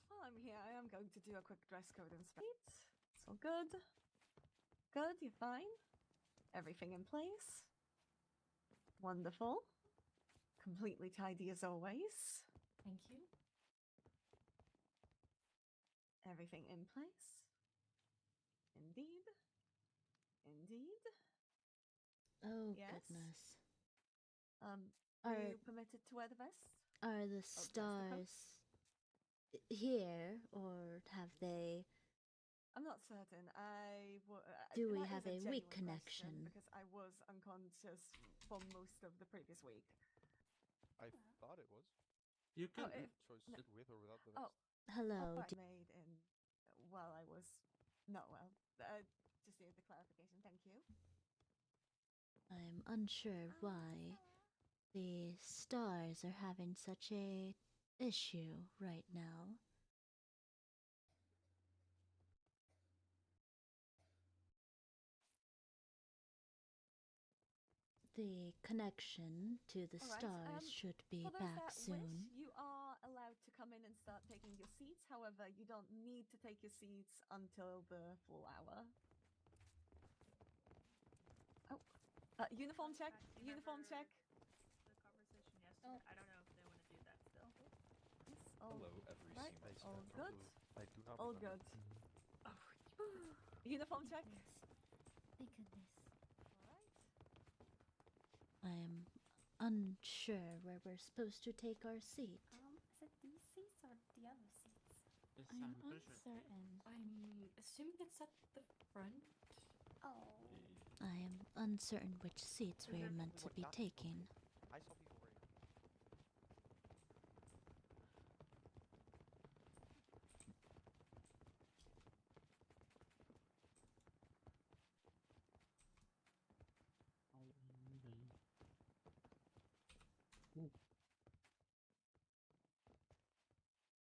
While I'm here, I am going to do a quick dress code inspection. It's all good. Good, you're fine. Everything in place. Wonderful. Completely tidy as always. Thank you. Everything in place. Indeed. Indeed. Oh, Yes? goodness. Are you permitted to wear the vest? Are the Oh, the coat? stars here, or have they... I'm not certain. Do we that have is a weak genuine connection? question because I was unconscious for most of the previous week. I thought it was. You can Choice no. with or without the Oh, vest. Hello. I made in while I was just needed the clarification. Thank you. I'm unsure why the stars are having such a issue right now. The connection to the All right, stars should be for those back that soon. wish, you are allowed to come in and start taking your seats. However, you don't need to take your seats until the full hour. Oh, uniform check. Uniform check. The conversation yesterday. I don't know if they want to do that still. Yes, all Hello, every right, single all spectrum good. blue. I do not All remember. good. Uniform check. Thank goodness. I am unsure where we're supposed to take our seat. Is it these seats or the other seats? I'm uncertain. I'm assuming it's at the front. Oh. I am uncertain which seats we are meant to be taking. I saw people right.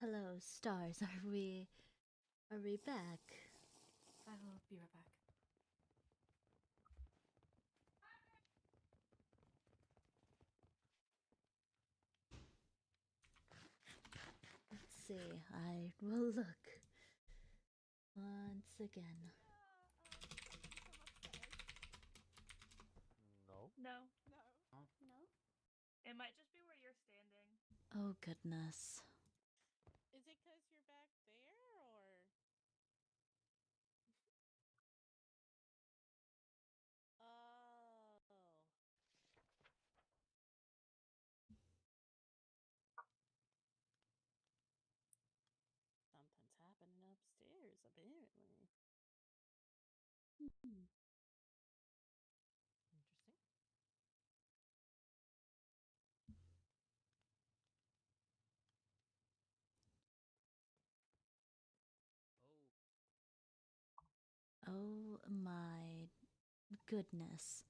Hello, stars. Are we back? I'll be right back. Let's see. I will look once again. No. No. No? It might just be where you're standing. Oh, goodness. Is it because you're back there, or? Oh. Something's happening upstairs, apparently. Interesting. Oh my goodness.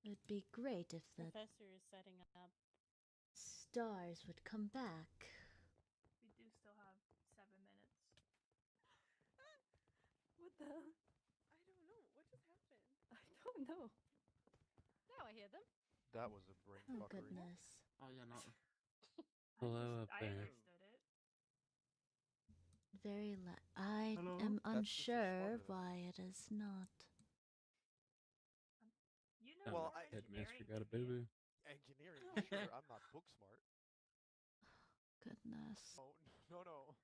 It would be great if the Professor is setting up. stars would come back. We do still have 7 minutes. What the? I don't know. What just happened? I don't know. Now I hear them. That was a brain Oh, fuckery. goodness. Oh, yeah, no. Hello up I there. understood it. Very I Hello? am That's unsure smarter than why it is not. You Oh, know, Well, your Headmaster engineering got a could be boo-boo. Engineering, sure. I'm not book smart. Goodness. Oh, no. No.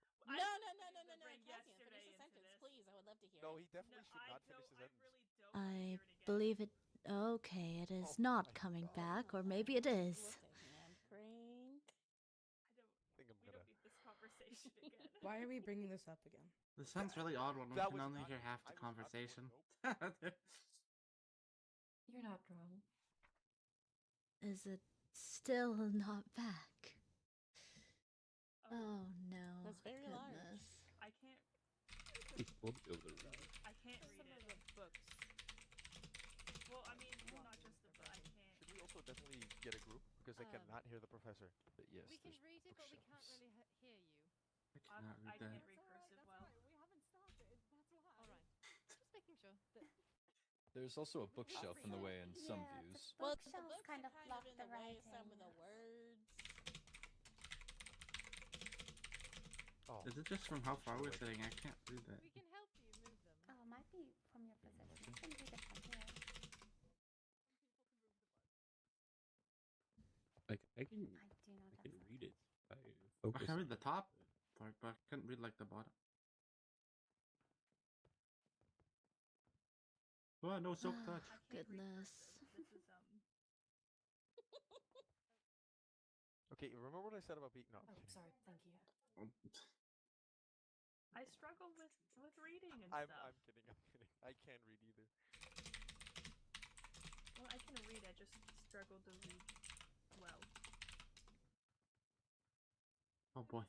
Bring Cassian, yesterday finish the into sentence, this. please. I would love to hear No, it. he definitely should not finish his sentence. really don't I want to hear it again. believe it. Okay, it is Oh not my coming God. back, or maybe it is. Look at hand crank. I think I'm We gonna. don't need this conversation again. Why are we bringing this up again? This sounds really odd when we That can was only not hear me. half I the was not conversation. nope. You're not wrong. Is it still not back? Oh no. That's very large. Goodness. I can't. It will be over there. I can't read Some it. of the books. Well, I mean, not just the book. I can't. Should we also definitely get a group? Because I cannot hear the professor. But yes, We can there's read it, but we can't bookshelves. really hear you. I can't read cursive well. We haven't started. That's why. All right. Just making sure that. There's also a bookshelf in the way in some Yeah, views. the Well, the bookshelves books kind are of block in the the way writing. of some of the words. Oh. Is it just from how far we're sitting? I can't read that. We can help you move them. Oh, it might be from your position. You can read it from here. Like I can I do not I have can that. read it. I I focus. can read the top part, but I can't read like the bottom. Oh, no silk touch. I can't read Goodness. cursive. This is Okay, remember what I said about being... No, I'm kidding. Sorry, thank you. I struggle with reading and I'm stuff. kidding, I'm kidding. I can't read either. Well, I can read. I just struggle to read well. Oh boy.